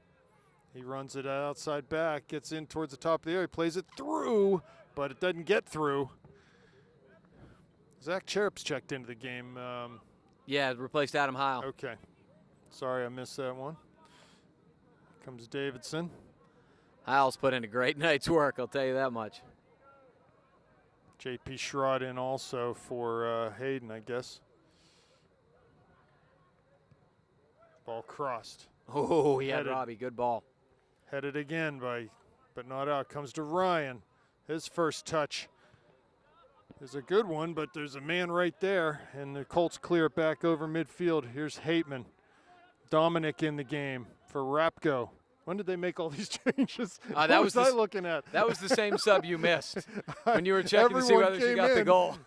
He runs it outside back, gets in towards the top of the area, plays it through, but it doesn't get through. Zach Cherup's checked into the game. Yeah, replaced Adam Heil. Okay. Sorry, I missed that one. Comes Davidson. Heil's put in a great night's work, I'll tell you that much. JP Schrod in also for Hayden, I guess. Ball crossed. Oh, yeah, Headed. Robbie, good ball. Headed again but not out. Comes to Ryan. His first touch is a good one, but there's a man right there, and the Colts clear it back over midfield. Here's Hateman. Dominic in the game for Rapko. When did they make all these changes? That what was was I looking at? That was the same sub you missed when you were checking to see Everyone whether she came got the in. goal.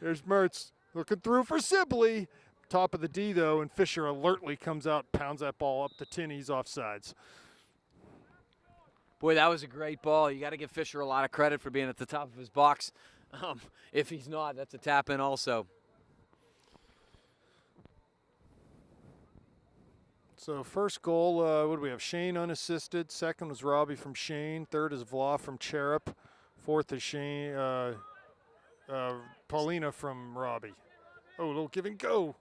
There's Mertz looking through for Sibley. Top of the D, though, and Fisher alertly comes out, pounds that ball up to Tinney's offsides. Boy, that was a great ball. You got to give Fisher a lot of credit for being at the top of his box. If he's not, that's a tap in also. So first goal, what do we have? Shane unassisted. Second was Robbie from Shane. Third is Vla from Cherub. Fourth is Shane, Paulina from Robbie. Oh, a little give and go.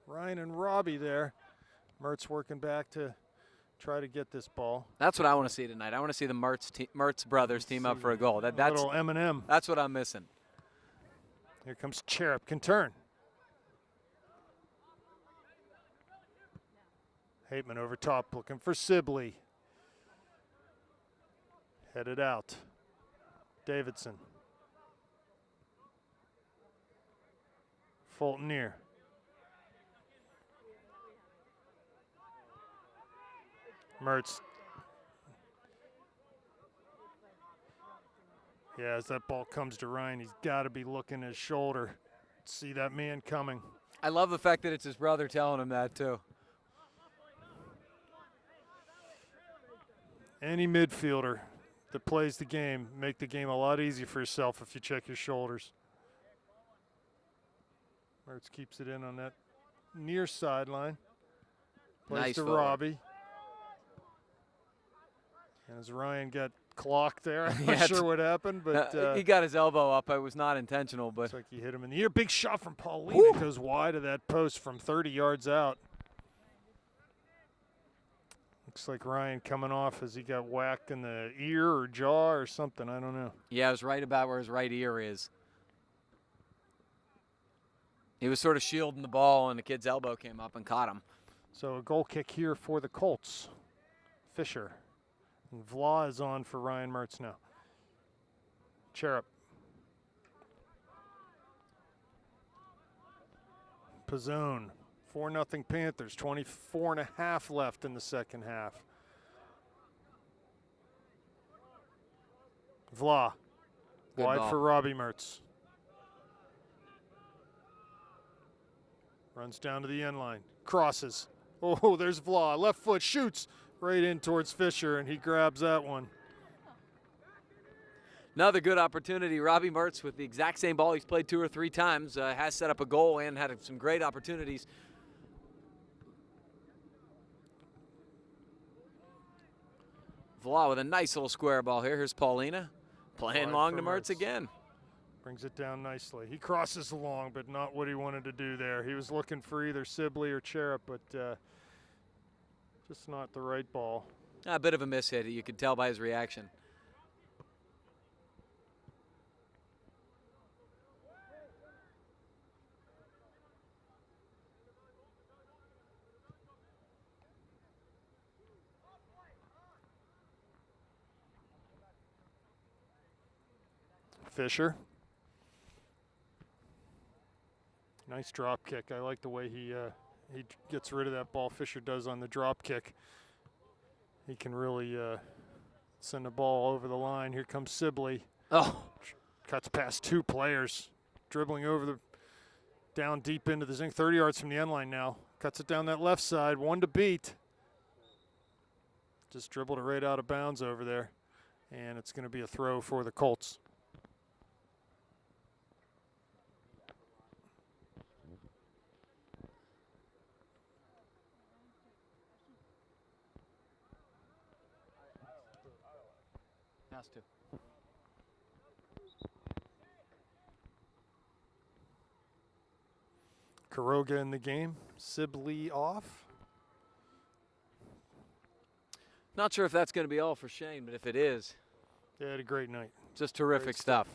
Ryan and Robbie there. Mertz working back to try to get this ball. That's what I want to see tonight. I want to see the Mertz brothers team up for a goal. That's little M&M. That's what I'm missing. Here comes Cherub. Can turn. Hateman over top looking for Sibley. Headed out. Davidson. Fulton near. Mertz. Yeah, as that ball comes to Ryan, he's got to be looking his shoulder. See that man coming. I love the fact that it's his brother telling him that, too. Any midfielder that plays the game, make the game a lot easier for yourself if you check your shoulders. Mertz keeps it in on that near sideline. Plays Nice to forward. Robbie. And as Ryan got clocked there, I'm Yeah, not sure what happened, but he got his elbow up. It was not intentional, but looks like he hit him in the ear. Big shot from Paulina. Goes wide of that post from 30 yards out. Looks like Ryan coming off as he got whacked in the ear or jaw or something. I don't know. yeah, it was right about where his right ear is. He was sort of shielding the ball, and the kid's elbow came up and caught him. So a goal kick here for the Colts. Fisher. And Vla is on for Ryan Mertz now. Cherub. Pizzone. 4-0 Panthers. 24.5 left in the second half. Vla. Good Wide ball. for Robbie Mertz. Runs down to the end line. Crosses. Oh, there's Vla. Left foot shoots right in towards Fisher, and he grabs that one. Another good opportunity. Robbie Mertz with the exact same ball he's played 2 or 3 times, has set up a goal and had some great opportunities. Vla with a nice little square ball here. Here's Paulina playing Wide long for to Mertz Mertz. again. Brings it down nicely. He crosses along, but not what he wanted to do there. He was looking for either Sibley or Cherub, but just not the right ball. A bit of a miss hit. You could tell by his reaction. Fisher. Nice drop kick. I like the way he gets rid of that ball. Fisher does on the drop kick. He can really Send the ball over the line. Here comes Sibley. Oh, Cuts past 2 players. Dribbling over the down deep into the zinc. 30 yards from the end line now. Cuts it down that left side. 1 to beat. Just dribbled it right out of bounds over there. And it's going to be a throw for the Colts. has to. Kuroga in the game. Sibley off. Not sure if that's going to be all for Shane, but if it is, They had a great night. just terrific Great stuff.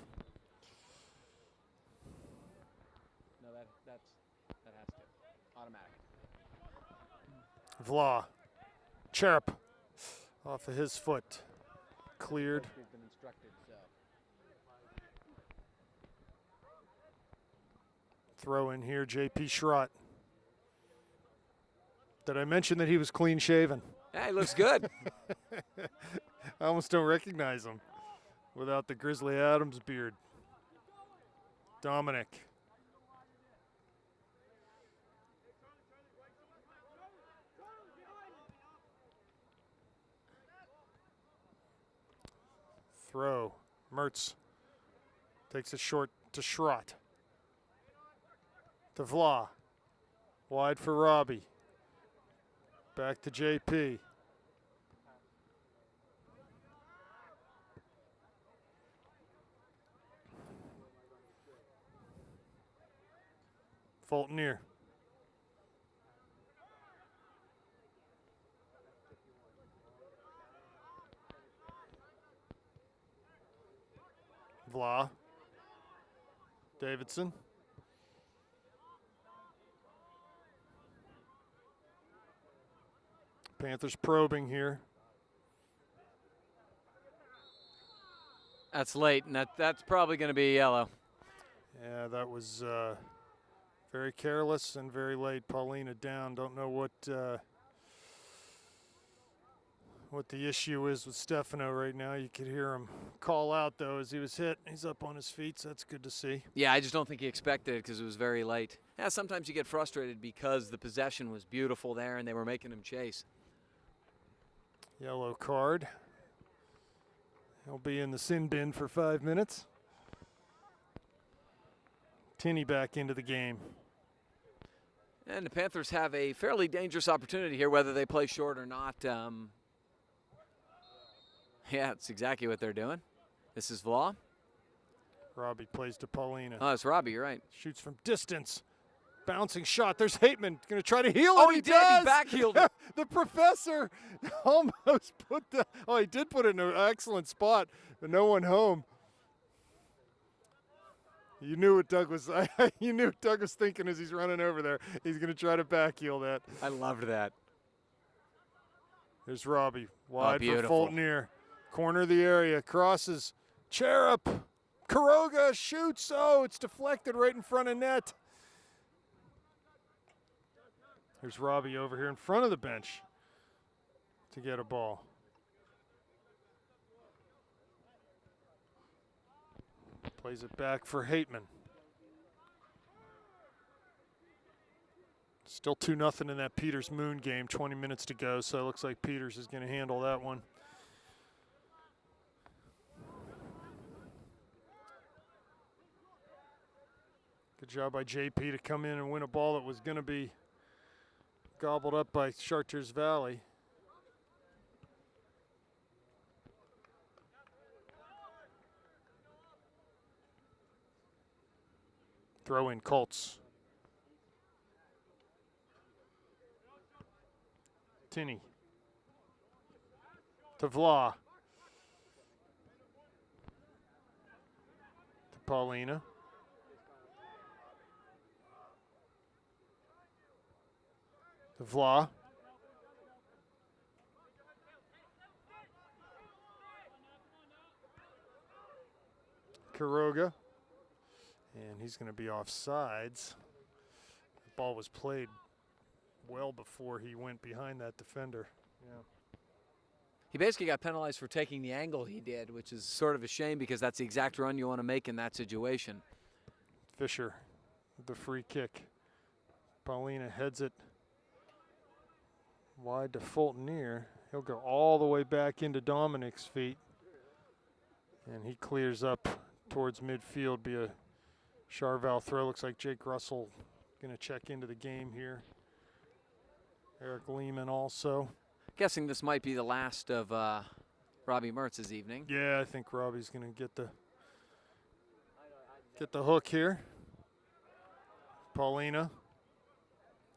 No, that has to. Automatic. Vla. Cherub. Off of his foot. Cleared. We've been instructed, so. Throw in here, J.P. Schrott. Did I mention that he was clean shaven? Yeah, he looks good. I almost don't recognize him without the Grizzly Adams beard. Dominic. Throw. Mertz takes it short to Schrott. To Vla. Wide for Robbie. Back to JP. Fulton near. Vla. Davidson. Panthers probing here. That's late, and that's probably going to be yellow. Yeah, that was very careless and very late. Paulina down. Don't know what the issue is with Stefano right now. You could hear him call out, though, as he was hit. He's up on his feet, so that's good to see. Yeah, I just don't think he expected it because it was very late. Yeah, sometimes you get frustrated because the possession was beautiful there and they were making him chase. Yellow card. He'll be in the sin bin for 5 minutes. Tinney back into the game. And the Panthers have a fairly dangerous opportunity here, whether they play short or not. Yeah, that's exactly what they're doing. This is Vla. Robbie plays to Paulina. Oh, it's Robbie, you're right. Shoots from distance. Bouncing shot. There's Hateman. Going to try to heal Oh, it. he did. Does. He back-heeled it. The professor almost put the. Oh, he did put it in an excellent spot, but no one home. You knew what Doug was. You knew what Doug was thinking as he's running over there. He's going to try to backheel that. I loved that. There's Robbie. Wide for beautiful. Fulton near. Corner of the area. Crosses. Cherub. Kuroga shoots. Oh, it's deflected right in front of net. There's Robbie over here in front of the bench to get a ball. Plays it back for Hateman. Still 2-0 in that Peters Moon game, 20 minutes to go, so it looks like Peters is going to handle that one. Good job by JP to come in and win a ball that was going to be gobbled up by Chartiers Valley. Throw in Colts. Tinney. To Vla. To Paulina. To Vla. Kuroga. And he's going to be offsides. The ball was played well before he went behind that defender. Yeah. He basically got penalized for taking the angle he did, which is sort of a shame because that's the exact run you want to make in that situation. Fisher with the free kick. Paulina heads it wide to Fultonier. He'll go all the way back into Dominic's feet. And he clears up towards midfield. Be a Charval throw. Looks like Jake Russell going to check into the game here. Eric Lehman also. Guessing this might be the last of Robbie Mertz's evening. Yeah, I think Robbie's going to get the hook here. Paulina.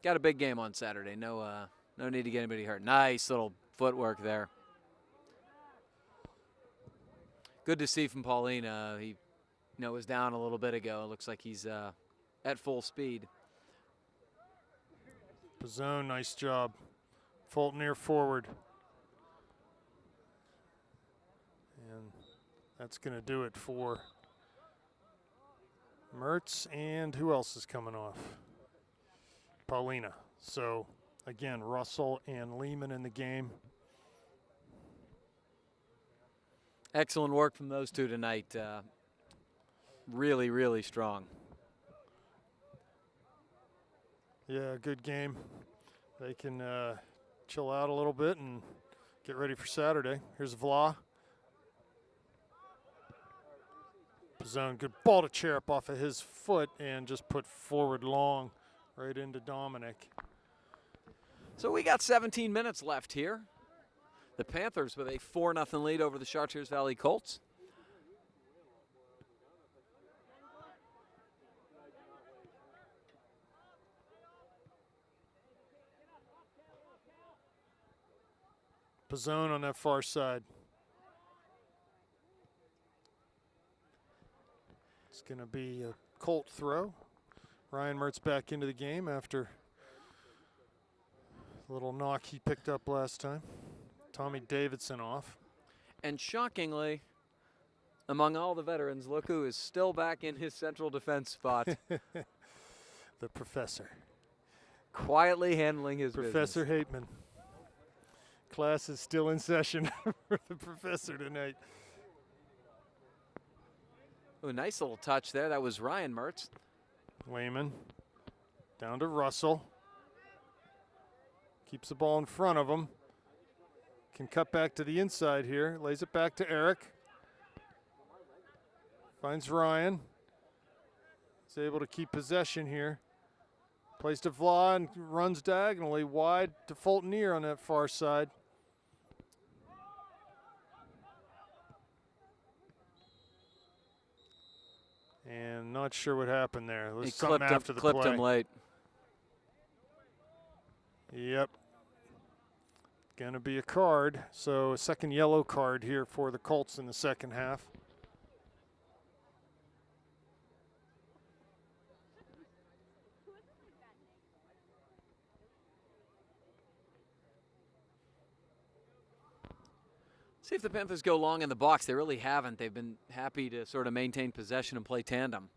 Got a big game on Saturday. No need to get anybody hurt. Nice little footwork there. Good to see from Paulina. He was down a little bit ago. It looks like he's at full speed. Pizzone, nice job. Fultonier forward. And that's going to do it for Mertz. And who else is coming off? Paulina. So, again, Russell and Lehman in the game. Excellent work from those two tonight. Really, really strong. Yeah, good game. They can chill out a little bit and get ready for Saturday. Here's Vla. Pizzone, good ball to Cherub off of his foot and just put forward long right into Dominic. So we got 17 minutes left here. The Panthers with a 4-0 lead over the Chartiers Valley Colts. Pizzone on that far side. It's going to be a Colt throw. Ryan Mertz back into the game after a little knock he picked up last time. Tommy Davidson off. And shockingly, among all the veterans, look who is still back in his central defense spot. The professor. Quietly handling his Professor business. Hateman. Class is still in session for the professor tonight. Ooh, nice little touch there. That was Ryan Mertz. Lehman down to Russell. Keeps the ball in front of him. Can cut back to the inside here. Lays it back to Eric. Finds Ryan. He's able to keep possession here. Plays to Vla and runs diagonally wide to Fultonier on that far side. And not sure what happened there. He Something after the clipped play. him late. Yep. Gonna be a card. So a second yellow card here for the Colts in the second half. See if the Panthers go long in the box. They really haven't. They've been happy to sort of maintain possession and play tandem.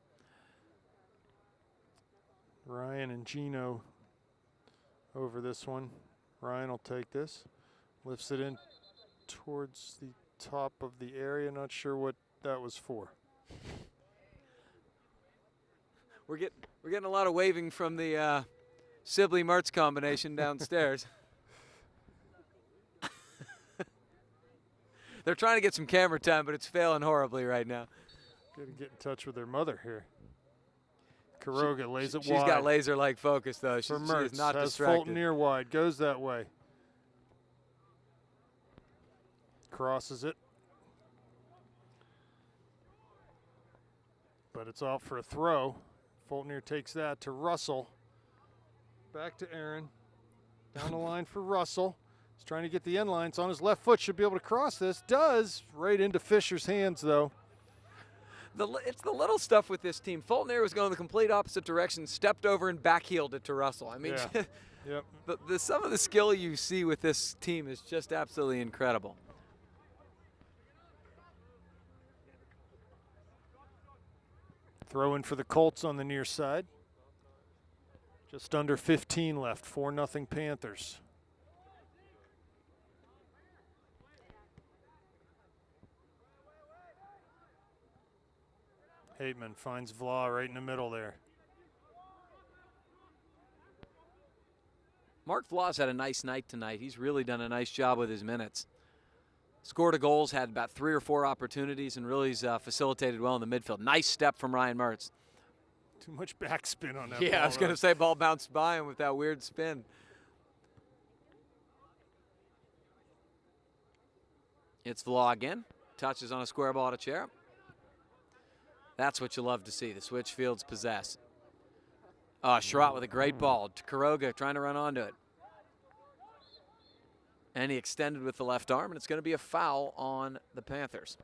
Ryan and Gino over this one. Ryan will take this. Lifts it in towards the top of the area. Not sure what that was for. We're getting a lot of waving from the Sibley Mertz combination downstairs. They're trying to get some camera time, but it's failing horribly right now. Got to get in touch with their mother here. Karoga lays it She's wide. got laser-like focus, though. She For Mertz, is not has distracted. Fulton near wide, goes that way. Crosses it. But it's off for a throw. Fultonier takes that to Russell. Back to Aaron. Down the line for Russell. He's trying to get the end line. It's on his left foot. Should be able to cross this. Does. Right into Fisher's hands, though. It's the little stuff with this team. Fultonier was going the complete opposite direction, stepped over and backheeled it to Russell. I mean, Yeah. Yep. some of the skill you see with this team is just absolutely incredible. Throw in for the Colts on the near side. Just under 15 left. 4-0 Panthers. Hateman finds Vla right in the middle there. Mark Vla's had a nice night tonight. He's really done a nice job with his minutes. Scored a goals, had about 3 or 4 opportunities, and really facilitated well in the midfield. Nice step from Ryan Mertz. Too much backspin on that Yeah, ball I was going to rush. say ball bounced by him with that weird spin. It's Vla again. Touches on a square ball to Cherub. That's what you love to see, the Switchfields possess. Sherratt with a great ball. To Kuroga trying to run onto it. And he extended with the left arm, and it's going to be a foul on the Panthers.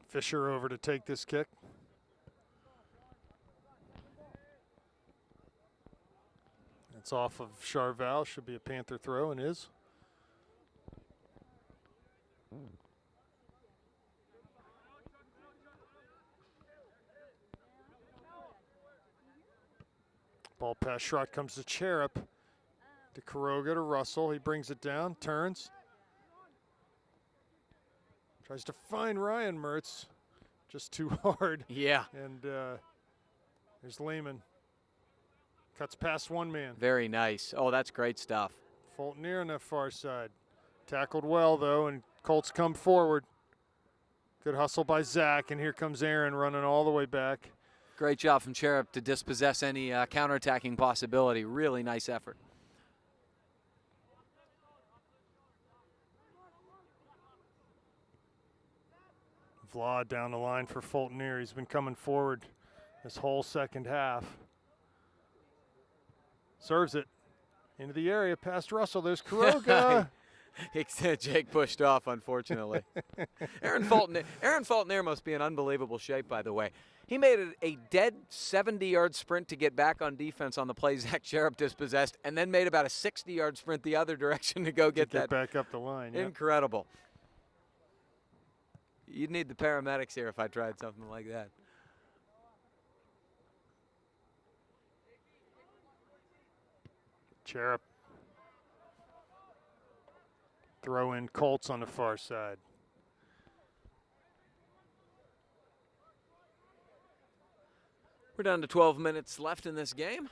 Fisher over to take this kick. It's off of Charval. Should be a Panther throw, and is. Ball pass Sherratt comes to Cherub. To Kuroga to Russell. He brings it down, turns. Tries to find Ryan Mertz. Just too hard. Yeah. And there's Lehman. Cuts past one man. Very nice. Oh, that's great stuff. Fulton near on that far side. Tackled well, though, and Colts come forward. Good hustle by Zach, and here comes Aaron running all the way back. Great job from Cherub to dispossess any counterattacking possibility. Really nice effort. Vla down the line for Fulton near. He's been coming forward this whole second half. Serves it into the area past Russell. There's Kuroga. Jake pushed off, unfortunately. Aaron Fulton must be in unbelievable shape, by the way. He made it a dead 70-yard sprint to get back on defense on the play Zach Cherub dispossessed, and then made about a 60-yard sprint the other direction to go get that. Back up the line. Incredible. You'd need the paramedics here if I tried something like that. Cherub. Throw in Colts on the far side. We're down to 12 minutes left in this game.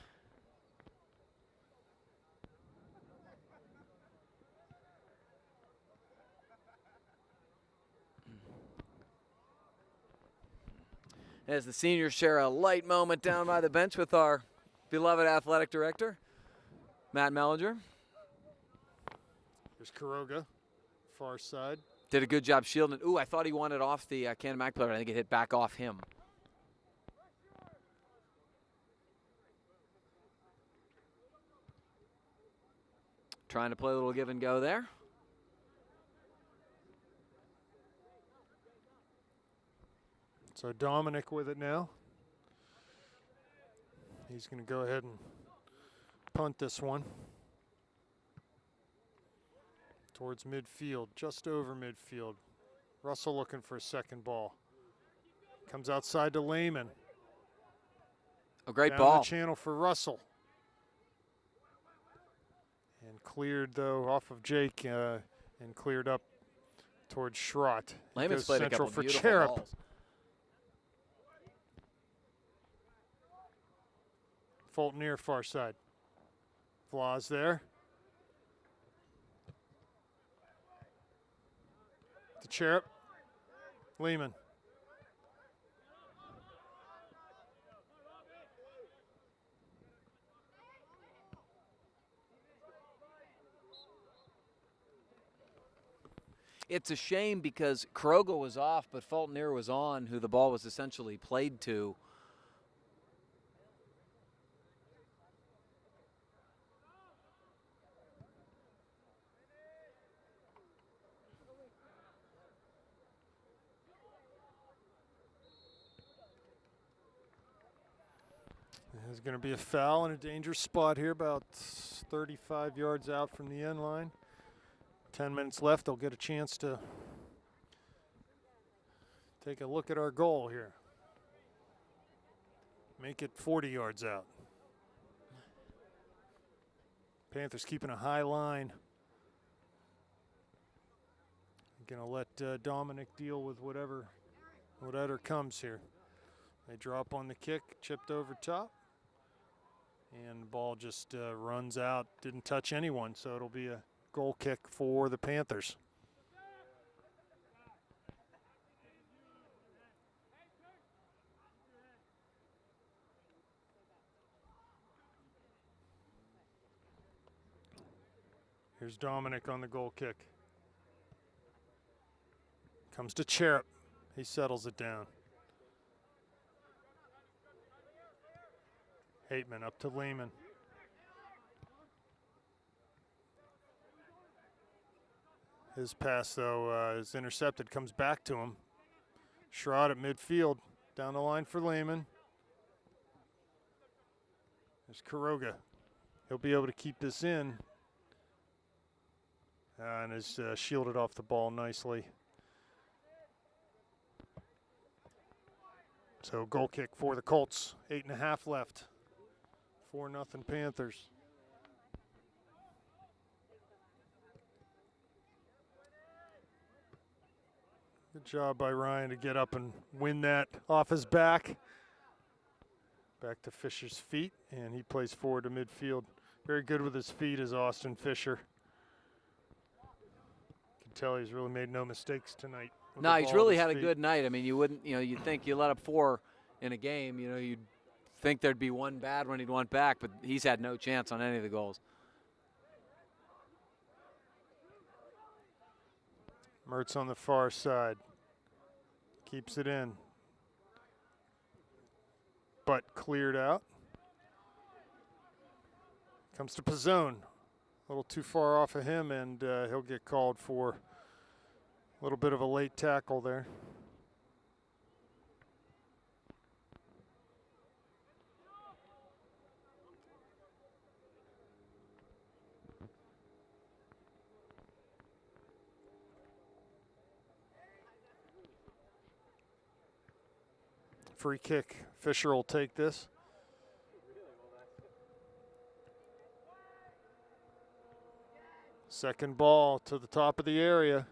As the seniors share a light moment down by the bench with our beloved athletic director, Matt Mellinger. There's Kuroga, far side. Did a good job shielding. Ooh, I thought he wanted off the Cannon Mac player. I think it hit back off him. Trying to play a little give and go there. So Dominic with it now. He's going to go ahead and punt this one towards midfield, just over midfield. Russell looking for a second ball. Comes outside to Lehman. A great Down ball. the channel for Russell. And cleared, though, off of Jake and cleared up towards Sherratt. Lehman's played a couple for beautiful Cherub. balls. Fulton near far side. Vla's there. To Cherub. Lehman. It's a shame because Kuroga was off, but Fulton was on, who the ball was essentially played to. There's going to be a foul in a dangerous spot here, about 35 yards out from the end line. 10 minutes left. They'll get a chance to take a look at our goal here. Make it 40 yards out. Panthers keeping a high line. Gonna let Dominic deal with whatever comes here. They drop on the kick, chipped over top, and the ball just runs out. Didn't touch anyone, so it'll be a goal kick for the Panthers. Here's Dominic on the goal kick. Comes to Cherip. He settles it down. Hateman up to Lehman. His pass, though, is intercepted. Comes back to him. Schrod at midfield. Down the line for Lehman. There's Kuroga. He'll be able to keep this in. And is shielded off the ball nicely. So goal kick for the Colts. 8.5 left. 4-0 Panthers. Good job by Ryan to get up and win that off his back. Back to Fisher's feet, and he plays forward to midfield. Very good with his feet is Austin Fisher. You can tell he's really made no mistakes tonight. No, he's really had a good night. I mean, you'd think you let up 4 in a game, you'd think there'd be one bad one he'd want back, but he's had no chance on any of the goals. Mertz on the far side. Keeps it in. But cleared out. Comes to Pizzone. A little too far off of him, and he'll get called for a little bit of a late tackle there. Free kick. Fisher will take this. Second ball to the top of the area.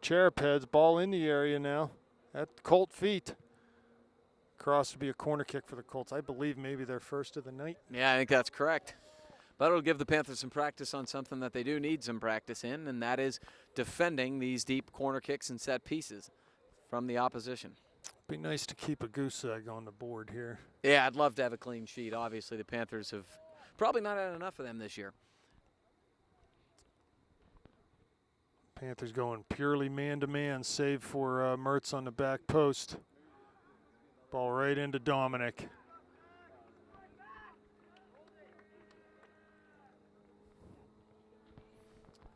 Cherip heads, ball in the area now at Colt feet. Cross to be a corner kick for the Colts. I believe maybe their first of the night. Yeah, I think that's correct. But it'll give the Panthers some practice on something that they do need some practice in, and that is defending these deep corner kicks and set pieces from the opposition. Be nice to keep a goose egg on the board here. Yeah, I'd love to have a clean sheet. Obviously, the Panthers have probably not had enough of them this year. Panthers going purely man-to-man, save for Mertz on the back post. Ball right into Dominic.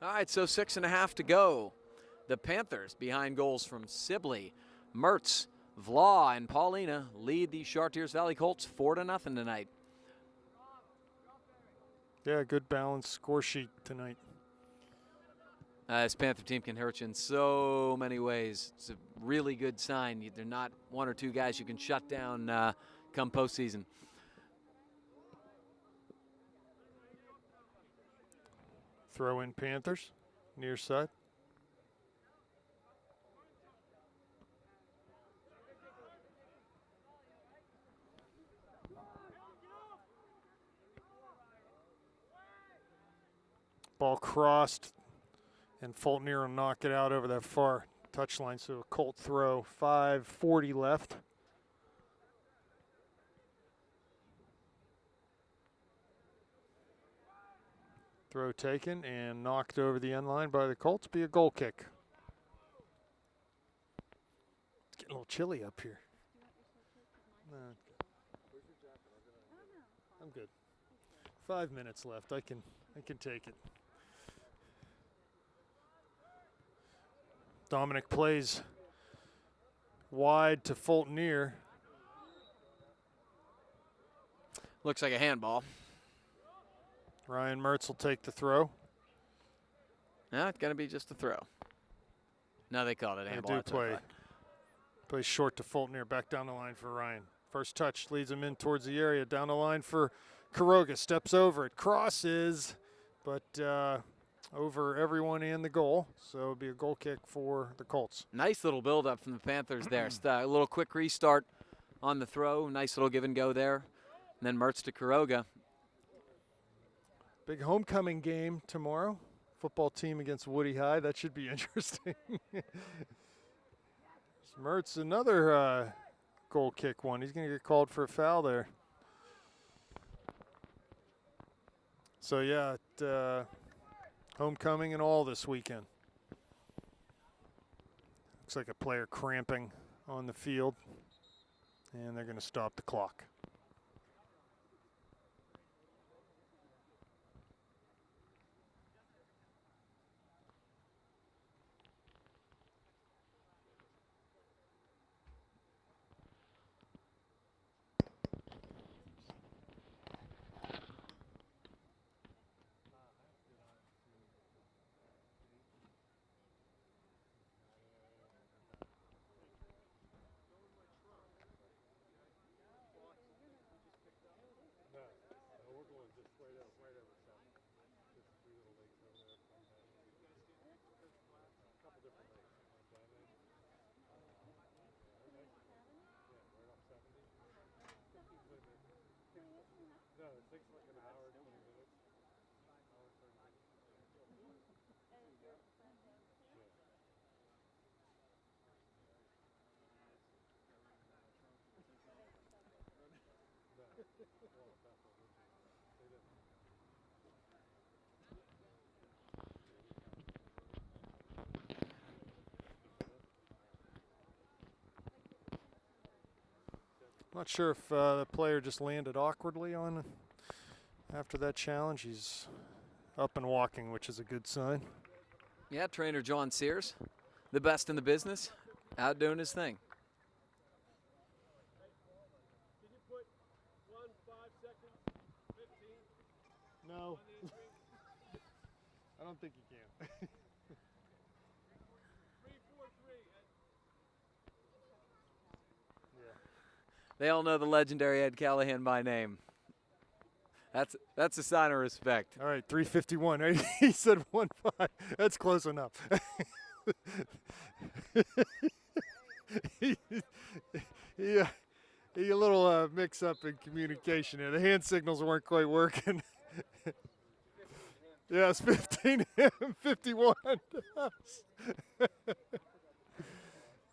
All right, so 6.5 to go. The Panthers, behind goals from Sibley, Mertz, Vlau, and Paulina, lead the Chartiers Valley Colts 4-0 tonight. Yeah, good balanced score sheet tonight. This Panther team can hurt you in so many ways. It's a really good sign. They're not one or two guys you can shut down come postseason. Throw in Panthers, near side. Ball crossed, and Fultner will knock it out over that far touchline. So a Colt throw, 5:40 left. Throw taken and knocked over the end line by the Colts. Be a goal kick. It's getting a little chilly up here. No, I'm good. 5 minutes left. I can take it. Dominic plays wide to Fultner. Looks like a handball. Ryan Mertz will take the throw. No, it's going to be just a throw. No, they called it a handball. They do play short to Fultner, back down the line for Ryan. First touch leads him in towards the area, down the line for Kuroga. Steps over it, crosses, but over everyone and the goal. So it'll be a goal kick for the Colts. Nice little build-up from the Panthers there. A little quick restart on the throw. Nice little give and go there. And then Mertz to Kuroga. Big homecoming game tomorrow. Football team against Woody High. That should be interesting. Mertz, another goal kick one. He's going to get called for a foul there. So, yeah, homecoming and all this weekend. Looks like a player cramping on the field, and they're going to stop the clock. Not sure if the player just landed awkwardly on after that challenge. He's up and walking, which is a good sign. Yeah, trainer John Sears, the best in the business, out doing his thing. No. I don't think you can. They all know the legendary Ed Callahan by name. That's a sign of respect. All right, 3:51. Right? He said 1-5. That's close enough. Yeah, he a little mix up in communication here. The hand signals weren't quite working. Yes, 15 him, 51 us.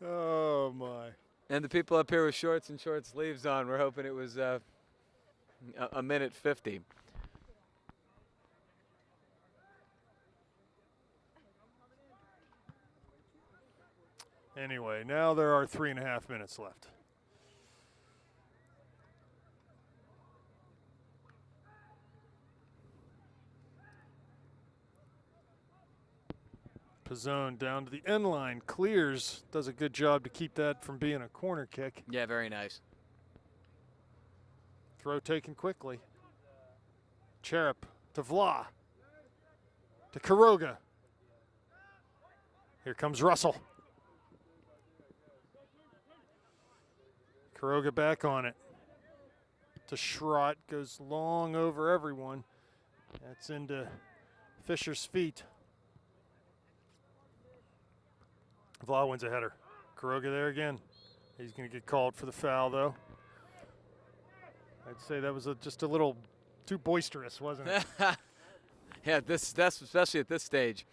Oh my. And the people up here with shorts and short sleeves on, we're hoping it was a minute 50. Anyway, now there are 3.5 minutes left. Pizzone down to the end line, clears, does a good job to keep that from being a corner kick. Yeah, very nice. Throw taken quickly. Cherub to Vla. To Kuroga. Here comes Russell. Kuroga back on it. To Schrott, goes long over everyone. That's into Fisher's feet. Vla wins a header. Kuroga there again. He's going to get called for the foul, though. I'd say that was just a little too boisterous, wasn't it? Yeah, that's especially at this stage.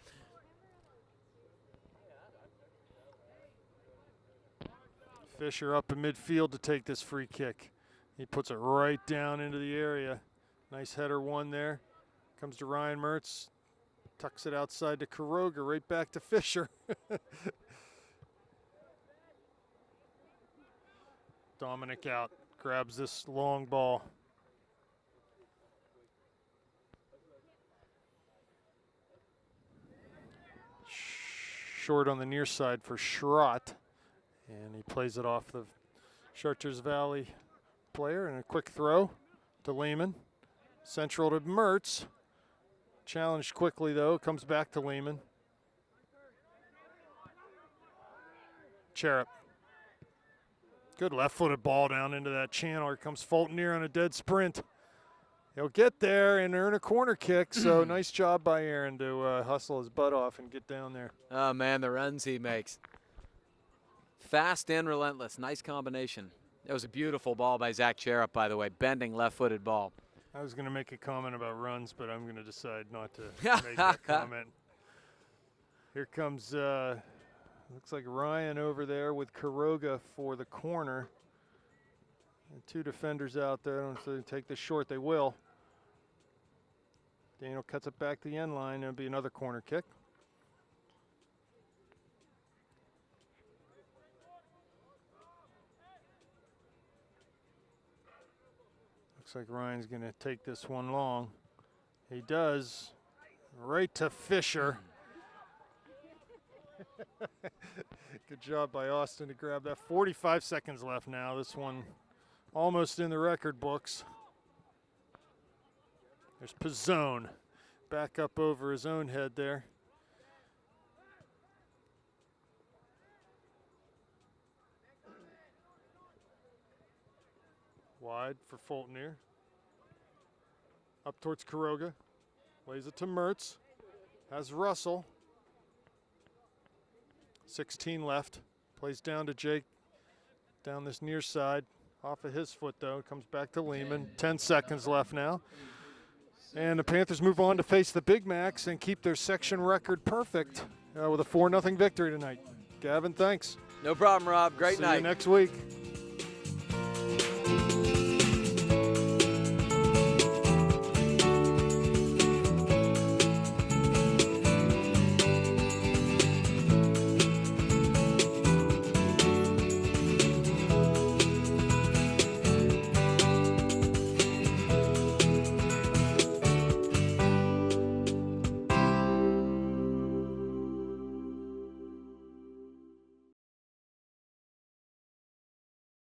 Fisher up in midfield to take this free kick. He puts it right down into the area. Nice header one there. Comes to Ryan Mertz. Tucks it outside to Kuroga, right back to Fisher. Dominic out, grabs this long ball. Short on the near side for Schrott, and he plays it off the Chartiers Valley player, and a quick throw to Lehman. Central to Mertz. Challenged quickly, though, comes back to Lehman. Cherub. Good left-footed ball down into that channel. Here comes Fulton near on a dead sprint. He'll get there and earn a corner kick, so nice job by Aaron to hustle his butt off and get down there. Oh, man, the runs he makes. Fast and relentless. Nice combination. That was a beautiful ball by Zach Cherub, by the way. Bending left-footed ball. I was going to make a comment about runs, but I'm going to decide not to make that comment. Here comes, looks like Ryan over there with Kuroga for the corner. And 2 defenders out there. If they take this short, they will. Daniel cuts it back to the end line. It'll be another corner kick. Looks like Ryan's going to take this one long. He does. Right to Fisher. Good job by Austin to grab that. 45 seconds left now. This one almost in the record books. There's Pizzone back up over his own head there. Wide for Fultoner. Up towards Kuroga. Lays it to Mertz. Has Russell. 16 left. Plays down to Jake. Down this near side. Off of his foot, though. Comes back to Lehman. 10 seconds left now. And the Panthers move on to face the Big Macs and keep their section record perfect with a 4-0 victory tonight. Gavin, thanks. No problem, Rob. Great night. See you next week.